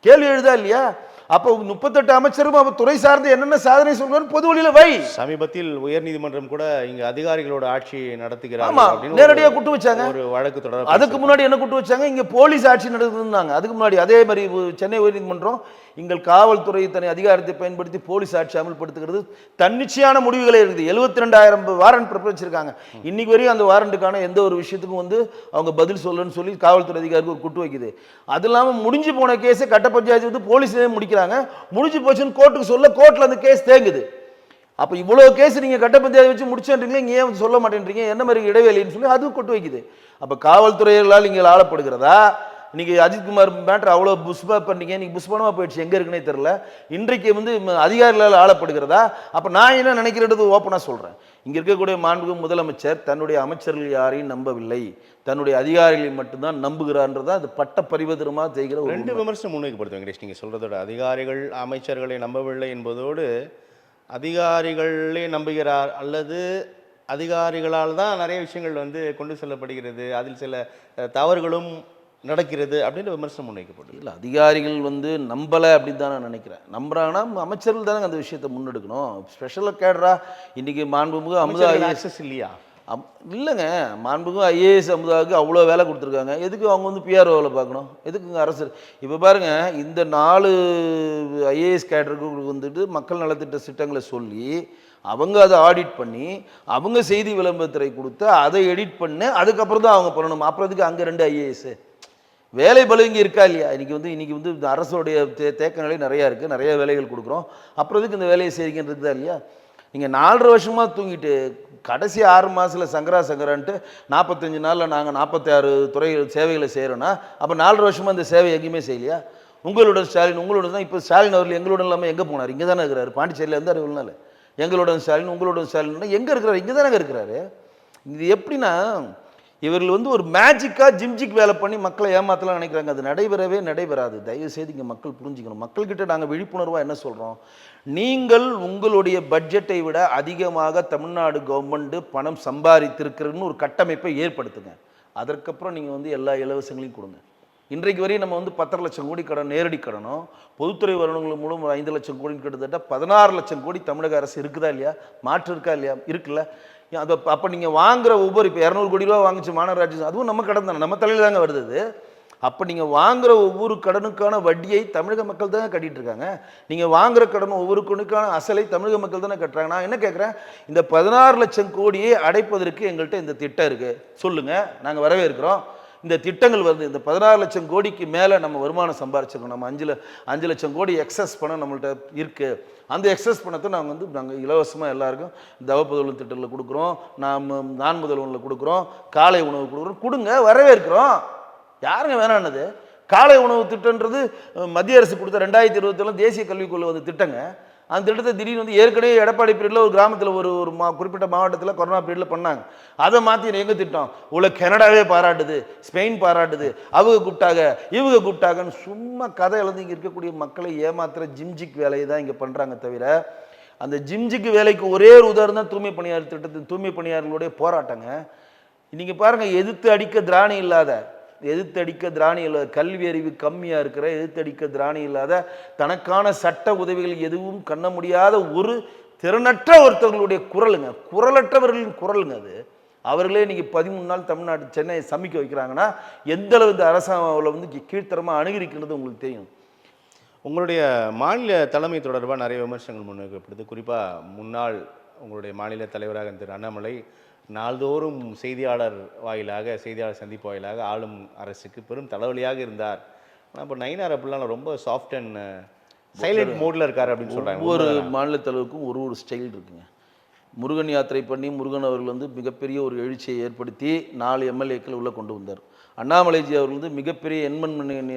கேள்வி எழுதா இல்லையா? அப்போ 38 அமைச்சரும் அவர் துறை சார்ந்து என்னென்ன சாதனை சொல்றாரு பொது வழியில வை. சமீபத்தில் உயர்நீதிமன்றம் கூட இங்க அதிகாரிகளோட ஆட்சி நடத்துகிறாங்க ஆமா, அப்படின்னு நேரடியா குட்டு வச்சாங்க. ஒரு வழக்கு தொடர். அதுக்கு முன்னாடி என்ன குட்டு வச்சாங்க, இங்க போலீஸ் ஆட்சி நடக்குதுன்னாங்க. அதுக்கு முன்னாடி அதே மாதிரி சென்னை உயர்நீதிமன்றம் எங்கள் காவல்துறை தனி அதிகாரத்தை பயன்படுத்தி போலீஸ் ஆட்சி அமல்படுத்துகிறது தன்னிச்சையான முடிவுகளே இருக்குது. 72,000 வாரண்ட் பிறப்பிச்சிருக்காங்க. இன்னைக்கு வரையும் அந்த வாரண்ட்டுக்கான எந்த ஒரு விஷயத்துக்கும் வந்து அவங்க பதில் சொல்லணும்னு சொல்லி காவல்துறை அதிகாரிக்கு ஒரு குட்டு வைக்குது. அது இல்லாமல் முடிஞ்சு போன கேஸை கட்ட பஞ்சாயத்து வந்து போலீஸ்லேயே முடிக்கிறாங்க. முடிஞ்சு போச்சுன்னு கோர்ட்டுக்கு சொல்ல கோர்ட்டில் அந்த கேஸ் தேங்குது. அப்போ இவ்வளோ கேஸ் நீங்கள் கட்ட பஞ்சாயத்து வச்சு முடிச்சேன்றீங்களா, இங்கே ஏன் சொல்ல மாட்டேன்றீங்க, என்ன மாதிரி இடைவேளின்னு சொல்லி அதுவும் கொட்டு வைக்குது. அப்போ காவல்துறைகளால் இங்கே ஆளப்படுகிறதா? இன்னைக்கு அஜித்குமார் மேட்டர் அவ்வளோ புஷ்பா பண்ணீங்க, இன்னைக்கு புஷ்பனமாக போயிடுச்சு, எங்கே இருக்குன்னே தெரில. இன்றைக்கு வந்து அதிகாரிகளால் ஆளப்படுகிறதா? அப்போ நான் என்ன நினைக்கிறது ஓப்பனாக சொல்கிறேன். இங்கே இருக்கக்கூடிய மாண்புமிகு முதலமைச்சர் தன்னுடைய அமைச்சர்கள் யாரையும் நம்பவில்லை, தன்னுடைய அதிகாரிகளை மட்டும்தான் நம்புகிறான்றதா அது பட்ட பரிவர்த்தனமாக செய்கிற ஒரு 2 விமர்சனம் முன்வைக்கப்படுது வெங்கடேஷ். நீங்கள் சொல்கிறதோட அதிகாரிகள் அமைச்சர்களை நம்பவில்லை என்பதோடு அதிகாரிகளே நம்புகிறார் அல்லது அதிகாரிகளால் தான் நிறைய விஷயங்கள் வந்து கொண்டு செல்லப்படுகிறது, அதில் சில தவறுகளும் நடக்கிறது அப்படின்னு விமர்சனம் முன்வைக்கப்படுது. இல்லை, அதிகாரிகள் வந்து நம்பலை அப்படின்னு தான் நான் நினைக்கிறேன். நம்புறாங்கன்னா அமைச்சர்கள் தானே அந்த விஷயத்தை முன்னெடுக்கணும். ஸ்பெஷலாக கேடுறா இன்னைக்கு மாண்புமிகு அமுதா ஆக்சஸ் இல்லையா? இல்லைங்க, மாண்புமிகு ஐஏஎஸ் அமுதாவுக்கு அவ்வளோ வேலை கொடுத்துருக்காங்க. எதுக்கு அவங்க வந்து பிஆர்ஓ வேலை பார்க்கணும்? எதுக்குங்க அரசு? இப்போ பாருங்க, இந்த 4 ஐஏஎஸ் கேடருக்கு வந்துட்டு மக்கள் நலத்திட்ட திட்டங்களை சொல்லி அவங்க அதை ஆடிட் பண்ணி அவங்க செய்தி விளம்பரத்துறை கொடுத்து அதை எடிட் பண்ணி அதுக்கப்புறம் தான் அவங்க பண்ணணும். அப்புறம் அதுக்கு அங்கே 2 ஐஏஎஸ் வேலை பலு இங்கே இருக்கா இல்லையா? இன்னைக்கு வந்து இந்த அரசோடைய தேக்க நிலை நிறையா இருக்குது, நிறைய வேலைகள் கொடுக்குறோம். அப்புறம் இதுக்கு இந்த வேலையை செய்கிறீங்கன்னு இருக்குதா இல்லையா? நீங்கள் 4.5 வருஷமாக தூங்கிட்டு கடைசி 6 மாதத்தில் சங்கரான்ட்டு 45 நாளில் நாங்கள் 46 துறை சேவைகளை செய்கிறோன்னா அப்போ 4.5 வருஷமாக இந்த சேவை எங்கேயுமே செய்யலையா? உங்களோட ஸ்டாலின் தான். இப்போ ஸ்டாலின் அவர்கள் எங்களோட இல்லாமல் எங்கே போனார்? இங்கே தானே இருக்கிறாரு. பாண்டிச்சேரியில் இருந்தார் இவ்வளோ நாள். எங்களோட ஸ்டாலின் எங்கே இருக்கிறாரு? இங்கே தானே இருக்கிறாரு. இது எப்படின்னா இவர்கள் வந்து ஒரு மேஜிக்காக ஜிம்ஜிக் வேலை பண்ணி மக்களை ஏமாத்தலாம் நினைக்கிறாங்க. அது நடைபெறாது. தயவு செய்து இங்கே மக்கள் புரிஞ்சுக்கணும். மக்கள்கிட்ட நாங்கள் விழிப்புணர்வாக என்ன சொல்கிறோம், நீங்கள் உங்களுடைய பட்ஜெட்டை விட அதிகமாக தமிழ்நாடு கவர்மெண்ட் பணம் சம்பாதித்திருக்கிறதுன்னு ஒரு கட்டமைப்பை ஏற்படுத்துங்க. அதற்கப்புறம் நீங்கள் வந்து எல்லா இலவசங்களையும் கொடுங்க. இன்றைக்கு வரையும் நம்ம வந்து 10 லட்சம் கோடி கடன், நேரடி கடனும் பொதுத்துறை வருமானங்கள் மூலம் 5 லட்சம் கோடி, கிட்டத்தட்ட 16 லட்சம் கோடி தமிழக அரசு இருக்குதா இல்லையா? மாற்று இருக்கா இல்லையா? இருக்குல்ல. அது அப்போ நீங்கள் வாங்குற ஒவ்வொரு, இப்போ 200 கோடி ரூபா வாங்கிச்சு மாநகராட்சி, அதுவும் நம்ம கடன் தானே, நம்ம தலையில் தாங்க வருது. அப்போ நீங்கள் வாங்குற ஒவ்வொரு கடனுக்கான வட்டியை தமிழக மக்கள் தானே கட்டிகிட்டு இருக்காங்க. நீங்கள் வாங்குற கடன் ஒவ்வொரு கடனுக்கான அசலை தமிழக மக்கள் தானே கட்டுறாங்க. நான் என்ன கேட்குறேன், இந்த 16 லட்சம் கோடியை அடைப்பதற்கு எங்கள்கிட்ட இந்த திட்டம் இருக்குது, சொல்லுங்கள், நாங்கள் வரவேற்கிறோம். இந்த திட்டங்கள் வருது. இந்த 16 லட்சம் கோடிக்கு மேலே நம்ம வருமானம் சம்பாரிச்சிருக்கோம். நம்ம 5 லட்சம் கோடி எக்ஸஸ் பணம் நம்மள்ட்ட இருக்குது. அந்த எக்ஸஸ் பணத்தை நாங்கள் இலவசமாக எல்லாருக்கும் தவப்புதல் திட்டத்தில் கொடுக்குறோம், நான் முதல்வனில் கொடுக்குறோம், காலை உணவு கொடுக்குறோம். கொடுங்க, வரவேற்கிறோம். யாருங்க வேணான்னது? காலை உணவு திட்டன்றது மத்திய அரசு கொடுத்த 2021 தேசிய கல்விக் கொள்கை வந்து திட்டங்க. அந்த திட்டத்தை திடீர்னு வந்து ஏற்கனவே எடப்பாடி பீரியடில் ஒரு கிராமத்தில் ஒரு குறிப்பிட்ட மாவட்டத்தில் கொரோனா பீரியடில் பண்ணாங்க. அதை மாற்றி எங்கள் திட்டம் கனடாவே பாராட்டுது, ஸ்பெயின் பாராட்டுது, அவங்க கூப்பிட்டாங்க, இவங்க கூப்பிட்டாங்கன்னு சும்மா கதை எழுந்து இங்கே இருக்கக்கூடிய மக்களை ஏமாத்துற ஜிம்ஜிக் வேலையை தான் இங்கே பண்ணுறாங்க. தவிர அந்த ஜிம்ஜிக் வேலைக்கு ஒரே ஒரு உதாரணம் தான் தூய்மை பணியாளர் திட்டத்தின் தூய்மை பணியாளர்களுடைய போராட்டங்க. நீங்கள் பாருங்கள், எதிர்த்து அடிக்க திராணி இல்லாத, கல்வி அறிவு கம்மியாக இருக்கிற, எதிர்த்தடிக்க திராணி இல்லாத, தனக்கான சட்ட உதவிகள் எதுவும் கண்ண முடியாத ஒரு திறனற்ற ஒருத்தவர்களுடைய குரலுங்க, குரலற்றவர்களின் குரலுங்க அது. அவர்களே இன்னைக்கு 13 நாள் தமிழ்நாட்டு சென்னையை சமைக்க வைக்கிறாங்கன்னா எந்த அளவு இந்த அரசாங்கம் வந்து கீழ்த்தரமாக அணுகிருக்கிறது உங்களுக்கு தெரியும். உங்களுடைய மாநில தலைமை தொடர்பாக நிறைய விமர்சனங்கள் முன்வைக்கப்படுது. குறிப்பாக முன்னாள் உங்களுடைய மாநில தலைவராக திரு அண்ணாமலை நாள்தோறும் செய்தியாளர் சந்திப்பு வாயிலாக ஆளும் அரசுக்கு பெரும் தலைவலியாக இருந்தார். ஆனால் இப்போ நயினார் அப்படிலாம் ரொம்ப சாஃப்ட் அண்ட் சைலண்ட் மோடில் இருக்கார் அப்படின்னு சொல்கிறாங்க. ஒவ்வொரு மாநில தலைவருக்கும் ஒரு ஸ்டைல் இருக்குங்க. முருகன் யாத்திரை பண்ணி முருகன் அவர்கள் வந்து மிகப்பெரிய ஒரு எழுச்சியை ஏற்படுத்தி 4 எம்எல்ஏக்கள் உள்ளே கொண்டு வந்தார். அண்ணாமலைஜி அவர்கள் வந்து மிகப்பெரிய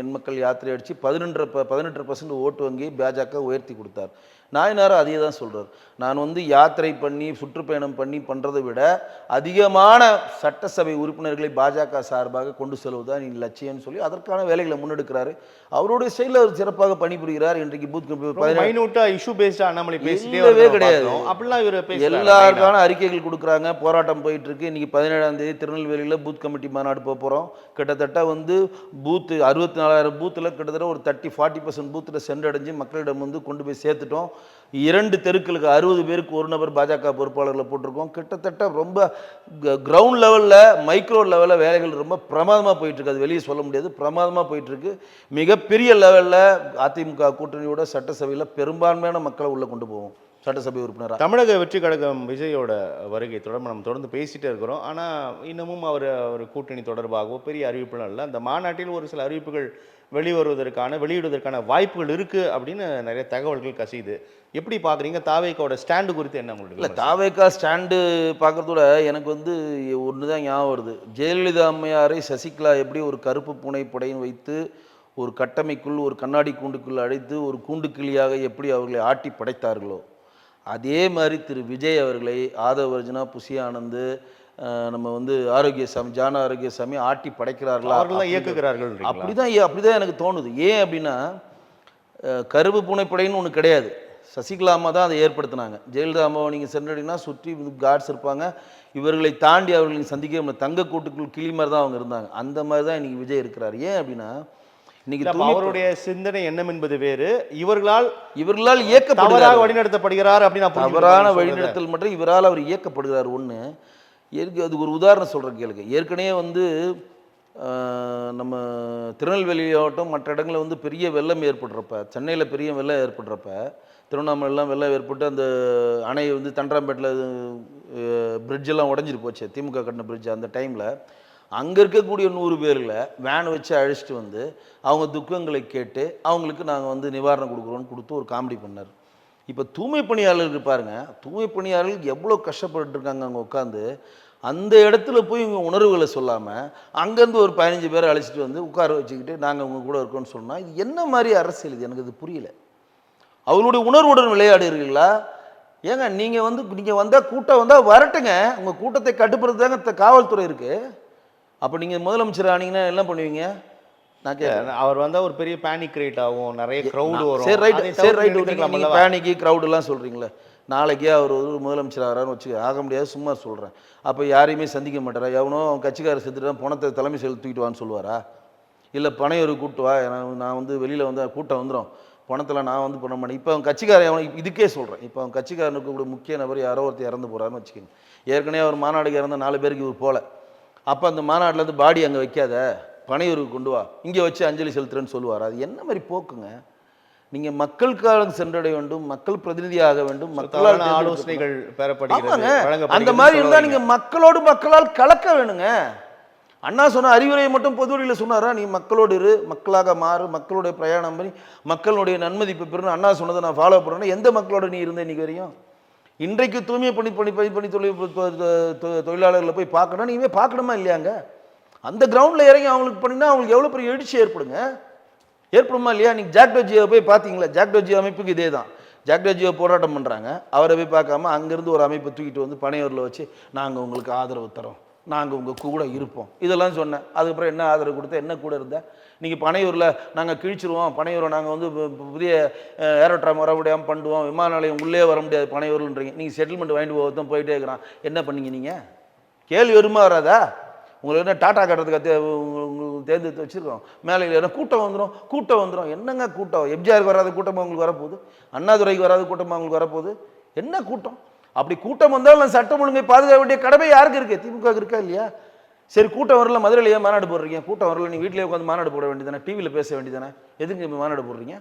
எண்மக்கள் யாத்திரை அடித்து 18% ஓட்டு வங்கி பாஜக உயர்த்தி கொடுத்தார். நாயனாரும் அதே தான் சொல்கிறார். நான் வந்து யாத்திரை பண்ணி சுற்றுப்பயணம் பண்ணி பண்ணுறதை விட அதிகமான சட்டசபை உறுப்பினர்களை பாஜக சார்பாக கொண்டு செல்வதுதான் என் லட்சியம்னு சொல்லி அதற்கான வேலைகளை முன்னெடுக்கிறாரு. அவருடைய ஸ்டைலில் அவர் சிறப்பாக பணிபுரிகிறார். இன்றைக்கு இஷ்யூ பேஸ்டா அண்ணாமலை பேசவே கிடையாது. அப்படிலாம் இவர் எல்லாருக்கான அறிக்கைகள் கொடுக்குறாங்க. போராட்டம் போயிட்டு இருக்கு. இன்னைக்கு 17ஆம் தேதி திருநெல்வேலியில் பூத் கமிட்டி மாநாடு போகிறோம். கிட்டத்தட்ட வந்து பூத்து 64,000 பூத்தில் கிட்டத்தட்ட ஒரு 30-40% பூத்தில் சென்றடைஞ்சு மக்களிடம் வந்து கொண்டு போய் சேர்த்துட்டோம். 2 தெருக்களுக்கு 60 பேருக்கு ஒரு நபர் பாஜக பொறுப்பாளர்களை போட்டிருக்கோம். கிட்டத்தட்ட ரொம்ப கிரவுண்ட் லெவலில் மைக்ரோ லெவலில் வேலைகள் ரொம்ப பிரமாதமாக போயிட்டுருக்கு. அது வெளியே சொல்ல முடியாது, பிரமாதமாக போயிட்டுருக்கு. மிகப்பெரிய லெவலில் அதிமுக கூட்டணியோட சட்டசபையில் பெரும்பான்மையான மக்களை உள்ளே கொண்டு போவோம். சட்டசபை உறுப்பினராக தமிழக வெற்றி கழகம் விஜயோட வருகை நம்ம தொடர்ந்து பேசிகிட்டே இருக்கிறோம். ஆனால் இன்னமும் அவர் கூட்டணி தொடர்பாகவோ பெரிய அறிவிப்புலாம் இல்லை. அந்த மாநாட்டில் ஒரு சில அறிவிப்புகள் வெளியிடுவதற்கான வாய்ப்புகள் இருக்குது அப்படின்னு நிறைய தகவல்கள் கசியுது. எப்படி பார்க்குறீங்க? தாவேக்காவோட ஸ்டாண்டு குறித்து என்ன உங்களுக்கு? இல்லை, தாவேக்கா ஸ்டாண்டு பார்க்குறதோட எனக்கு வந்து ஒன்று தான் ஞாபகம் வருது. ஜெயலலிதா அம்மையாரை சசிகலா எப்படி ஒரு கருப்பு பூனை படையும் வைத்து ஒரு கட்டமைக்குள் ஒரு கண்ணாடி கூண்டுக்குள் அழைத்து ஒரு கூண்டுக்கிளியாக எப்படி அவர்களை ஆட்டி படைத்தார்களோ அதே மாதிரி திரு விஜய் அவர்களை ஆதவர்ஜனா, புசி ஆனந்த், நம்ம வந்து ஆரோக்கியசாமி, ஜான ஆரோக்கியசாமி ஆட்டி படைக்கிறார்களா, இயக்குகிறார்கள். அப்படிதான் எனக்கு தோணுது. ஏன் அப்படின்னா கருப்பு பூனைப்படைன்னு ஒன்று கிடையாது. சசிகலா அம்மா தான் அதை ஏற்படுத்தினாங்க. ஜெயலலிதா அம்மாவை நீங்கள் சென்றீங்கன்னா சுற்றி கார்ட்ஸ் இருப்பாங்க. இவர்களை தாண்டி அவர்களை சந்திக்க தங்க கூட்டுக்குள் கிளி மாதிரி தான் அவங்க இருந்தாங்க. அந்த மாதிரி தான் இன்னைக்கு விஜய் இருக்கிறார். ஏன் அப்படின்னா இன்னைக்கு அவருடைய சிந்தனை எண்ணம் என்பது வேறு, இவர்களால் இயக்கப்படுகிறார், வழிநடத்தப்படுகிறார் அப்படின்னா தவறான வழிநடத்தல் மற்றும் இவரால் அவர் இயக்கப்படுகிறார். ஒன்று அதுக்கு ஒரு உதாரணம் சொல்கிறேன் கேளுங்க. ஏற்கனவே வந்து நம்ம திருநெல்வேலி மாவட்டம் மற்ற இடங்களில் வந்து பெரிய வெள்ளம் ஏற்படுறப்ப, சென்னையில் பெரிய வெள்ளம் ஏற்படுறப்ப, திருவண்ணாமலைலாம் வெள்ளம் ஏற்பட்டு அந்த அணை வந்து தண்டராம்பேட்டில் பிரிட்ஜெல்லாம் உடஞ்சிட்டு போச்சு, திமுக கட்டின பிரிட்ஜ். அந்த டைமில் அங்கே இருக்கக்கூடிய 100 பேர்களை வேன் வச்சு அழைச்சிட்டு வந்து அவங்க துக்கங்களை கேட்டு அவங்களுக்கு நாங்கள் வந்து நிவாரணம் கொடுக்குறோன்னு கொடுத்து ஒரு காமெடி பண்ணார். இப்போ தூய்மை பணியாளர்கள் பாருங்க, தூய்மை பணியாளர்கள் எவ்வளோ கஷ்டப்பட்டு இருக்காங்க அங்கே உட்காந்து. அந்த இடத்துல போய் இவங்க உணர்வுகளை சொல்லாமல் அங்கேருந்து ஒரு 15 பேரை அழைச்சிட்டு வந்து உட்கார வச்சுக்கிட்டு நாங்கள் உங்க கூட இருக்கோம்னு சொன்னால் இது என்ன மாதிரி அரசியல்? இது எனக்கு இது புரியல. அவங்களுடைய உணர்வுடன் விளையாடுறீங்களா? ஏங்க நீங்கள் வந்தால் கூட்டம் வந்தால் வரட்டுங்க. உங்கள் கூட்டத்தை கட்டுப்படுத்தாங்க காவல்துறை இருக்குது. அப்போ நீங்கள் முதலமைச்சர் ஆனீங்கன்னா என்ன பண்ணுவீங்க? அவர் வந்தால் ஒரு பெரிய பேனிக் கிரியேட் ஆகும், நிறைய க்ரௌடு வரும். சரி ரைட் பேனிக்கு க்ரௌடெல்லாம் சொல்கிறீங்களே. நாளைக்கே அவர் ஒரு முதலமைச்சர் ஆகிறான்னு வச்சு ஆக முடியாது, சும்மா சொல்கிறேன். அப்போ யாரையுமே சந்திக்க மாட்டாரா? எவனோ கட்சிக்காரர் செத்துட்டு பணத்தை தலைமை செலுத்திக்கிட்டு வான்னு சொல்லுவாரா? இல்லை பனையொரு கூட்டு வா, நான் வந்து வெளியில் வந்து கூட்டம் வந்துடும், பணத்தில் நான் வந்து பண்ண மாட்டேன். இப்போ அவன் கட்சிக்காரன் இதுக்கே சொல்கிறேன். இப்போ அவன் கட்சிக்காரனுக்கு கூட முக்கிய நபர் யாரோ ஒருத்தர் இறந்து போகிறாருன்னு வச்சுக்கோங்க. ஏற்கனவே அவர் மாநாடுக்கு இறந்த 4 பேருக்கு இவர் போகல. அப்போ அந்த மாநாட்டில் இருந்து பாடி அங்கே வைக்காத, பனையூருக்கு கொண்டு வா, இங்கே வச்சு அஞ்சலி செலுத்துறேன்னு சொல்லுவார். அது என்ன மாதிரி போக்குங்க? நீங்கள் மக்களுக்காக சென்றடைய வேண்டும், மக்கள் பிரதிநிதியாக வேண்டும், மக்களால் ஆலோசனைகள் பெறப்படுகிறது. அந்த மாதிரி இருந்தால் நீங்கள் மக்களால் கலக்க வேணுங்க. அண்ணா சொன்ன அறிவுரையை மட்டும் பொது வழியில் சொன்னாரா? நீ மக்களோடு இரு, மக்களாக மாறு, மக்களுடைய பிரயாணம் பண்ணி மக்களுடைய நன்மதிப்பு பெறணும். அண்ணா சொன்னதை நான் ஃபாலோ பண்ணுறேன்னா எந்த மக்களோட நீ இருந்த இன்னைக்கு வரையும்? இன்றைக்கு தூய்மை பணி தொழிலாளர்களை போய் பார்க்கணும். நீங்கள் பார்க்கணுமா இல்லையாங்க? அந்த கிரவுண்டில் இறங்கி அவங்களுக்கு பண்ணிங்கன்னா அவங்களுக்கு எவ்வளோ பெரிய எழுச்சி ஏற்படுமா இல்லையா? நீங்கள் ஜாக்டோஜியை போய் பார்த்தீங்களா? ஜாக்டோஜி அமைப்புக்கு இதே தான். ஜாக்டோஜியை போராட்டம் பண்ணுறாங்க. அவரை போய் பார்க்காம அங்கேருந்து ஒரு அமைப்பை தூக்கிட்டு வந்து பனையூரில் வச்சு நாங்கள் உங்களுக்கு ஆதரவு தரோம், நாங்கள் உங்கள் கூட இருப்போம், இதெல்லாம் சொன்னேன். அதுக்கப்புறம் என்ன ஆதரவு கொடுத்தா, என்ன கூட இருந்தால்? நீங்கள் பனையூரில் நாங்கள் கிழிச்சிருவோம், பனையூரை நாங்கள் வந்து புதிய ஏரோட்ராம் வர முடியாமல் பண்ணுவோம், விமான நிலையம் உள்ளே வர முடியாது பனையூர்ன்றீங்க. நீங்கள் செட்டில்மெண்ட் வாங்கிட்டு போகிறதும் போயிட்டே இருக்கிறான். என்ன பண்ணீங்க? நீங்கள் கேள்வி வருமா வராதா? உங்களுக்கு என்ன டாட்டா கட்டுறதுக்கு உங்களுக்கு தேர்ந்தெடுத்து வச்சுருக்கோம். மேலே ஏன்னா கூட்டம் வந்துடும். என்னங்க கூட்டம்? எம்ஜிஆருக்கு வராத கூட்டமாக உங்களுக்கு வரப்போகுது, அண்ணாதுரைக்கு வராத கூட்டமாக உங்களுக்கு வரப்போகுது. என்ன கூட்டம்? அப்படி கூட்டம் வந்தாலும் நான் சட்டம் ஒழுங்கை பாதுகாக்க வேண்டிய கடமை யாருக்கு இருக்கு? திமுக இருக்கா இல்லையா? சரி, கூட்டம் வரல, மதுரையிலேயே மாநாடு போடுறீங்க. கூட்டம் வரல, நீ வீட்டிலேயே உட்காந்து மாநாடு போட வேண்டியதானே, டிவியில் பேச வேண்டியதானே. எதுக்கு மாநாடு போடுறீங்க?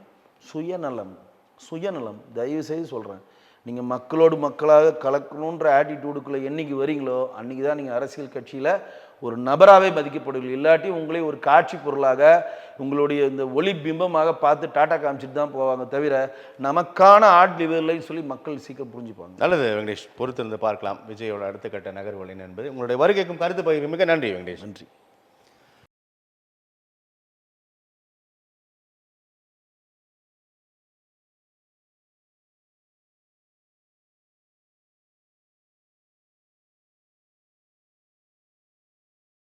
சுயநலம். தயவு செய்து சொல்கிறேன், நீங்கள் மக்களோடு மக்களாக கலக்கணுன்ற ஆட்டிடியூடுக்குள்ளே என்னைக்கு வரீங்களோ அன்றைக்கி தான் நீங்கள் அரசியல் கட்சியில் ஒரு நபராகவே மதிக்கப்படுவீர்கள். இல்லாட்டி உங்களை ஒரு காட்சி பொருளாக உங்களுடைய இந்த ஒளி பிம்பமாக பார்த்து டாட்டா காமிச்சிட்டு தான் போவாங்க தவிர நமக்கான ஆட் லிவர்லைன்னு சொல்லி மக்கள் சீக்கிரம் புரிஞ்சுப்பாங்க. நல்லது வெங்கடேஷ், பொறுத்திருந்து பார்க்கலாம் விஜயோட அடுத்த கட்ட நகர்வுகள் என்பது. உங்களுடைய வருகைக்கும் கருத்து பகிர்வு மிக நன்றி வெங்கடேஷ். நன்றி.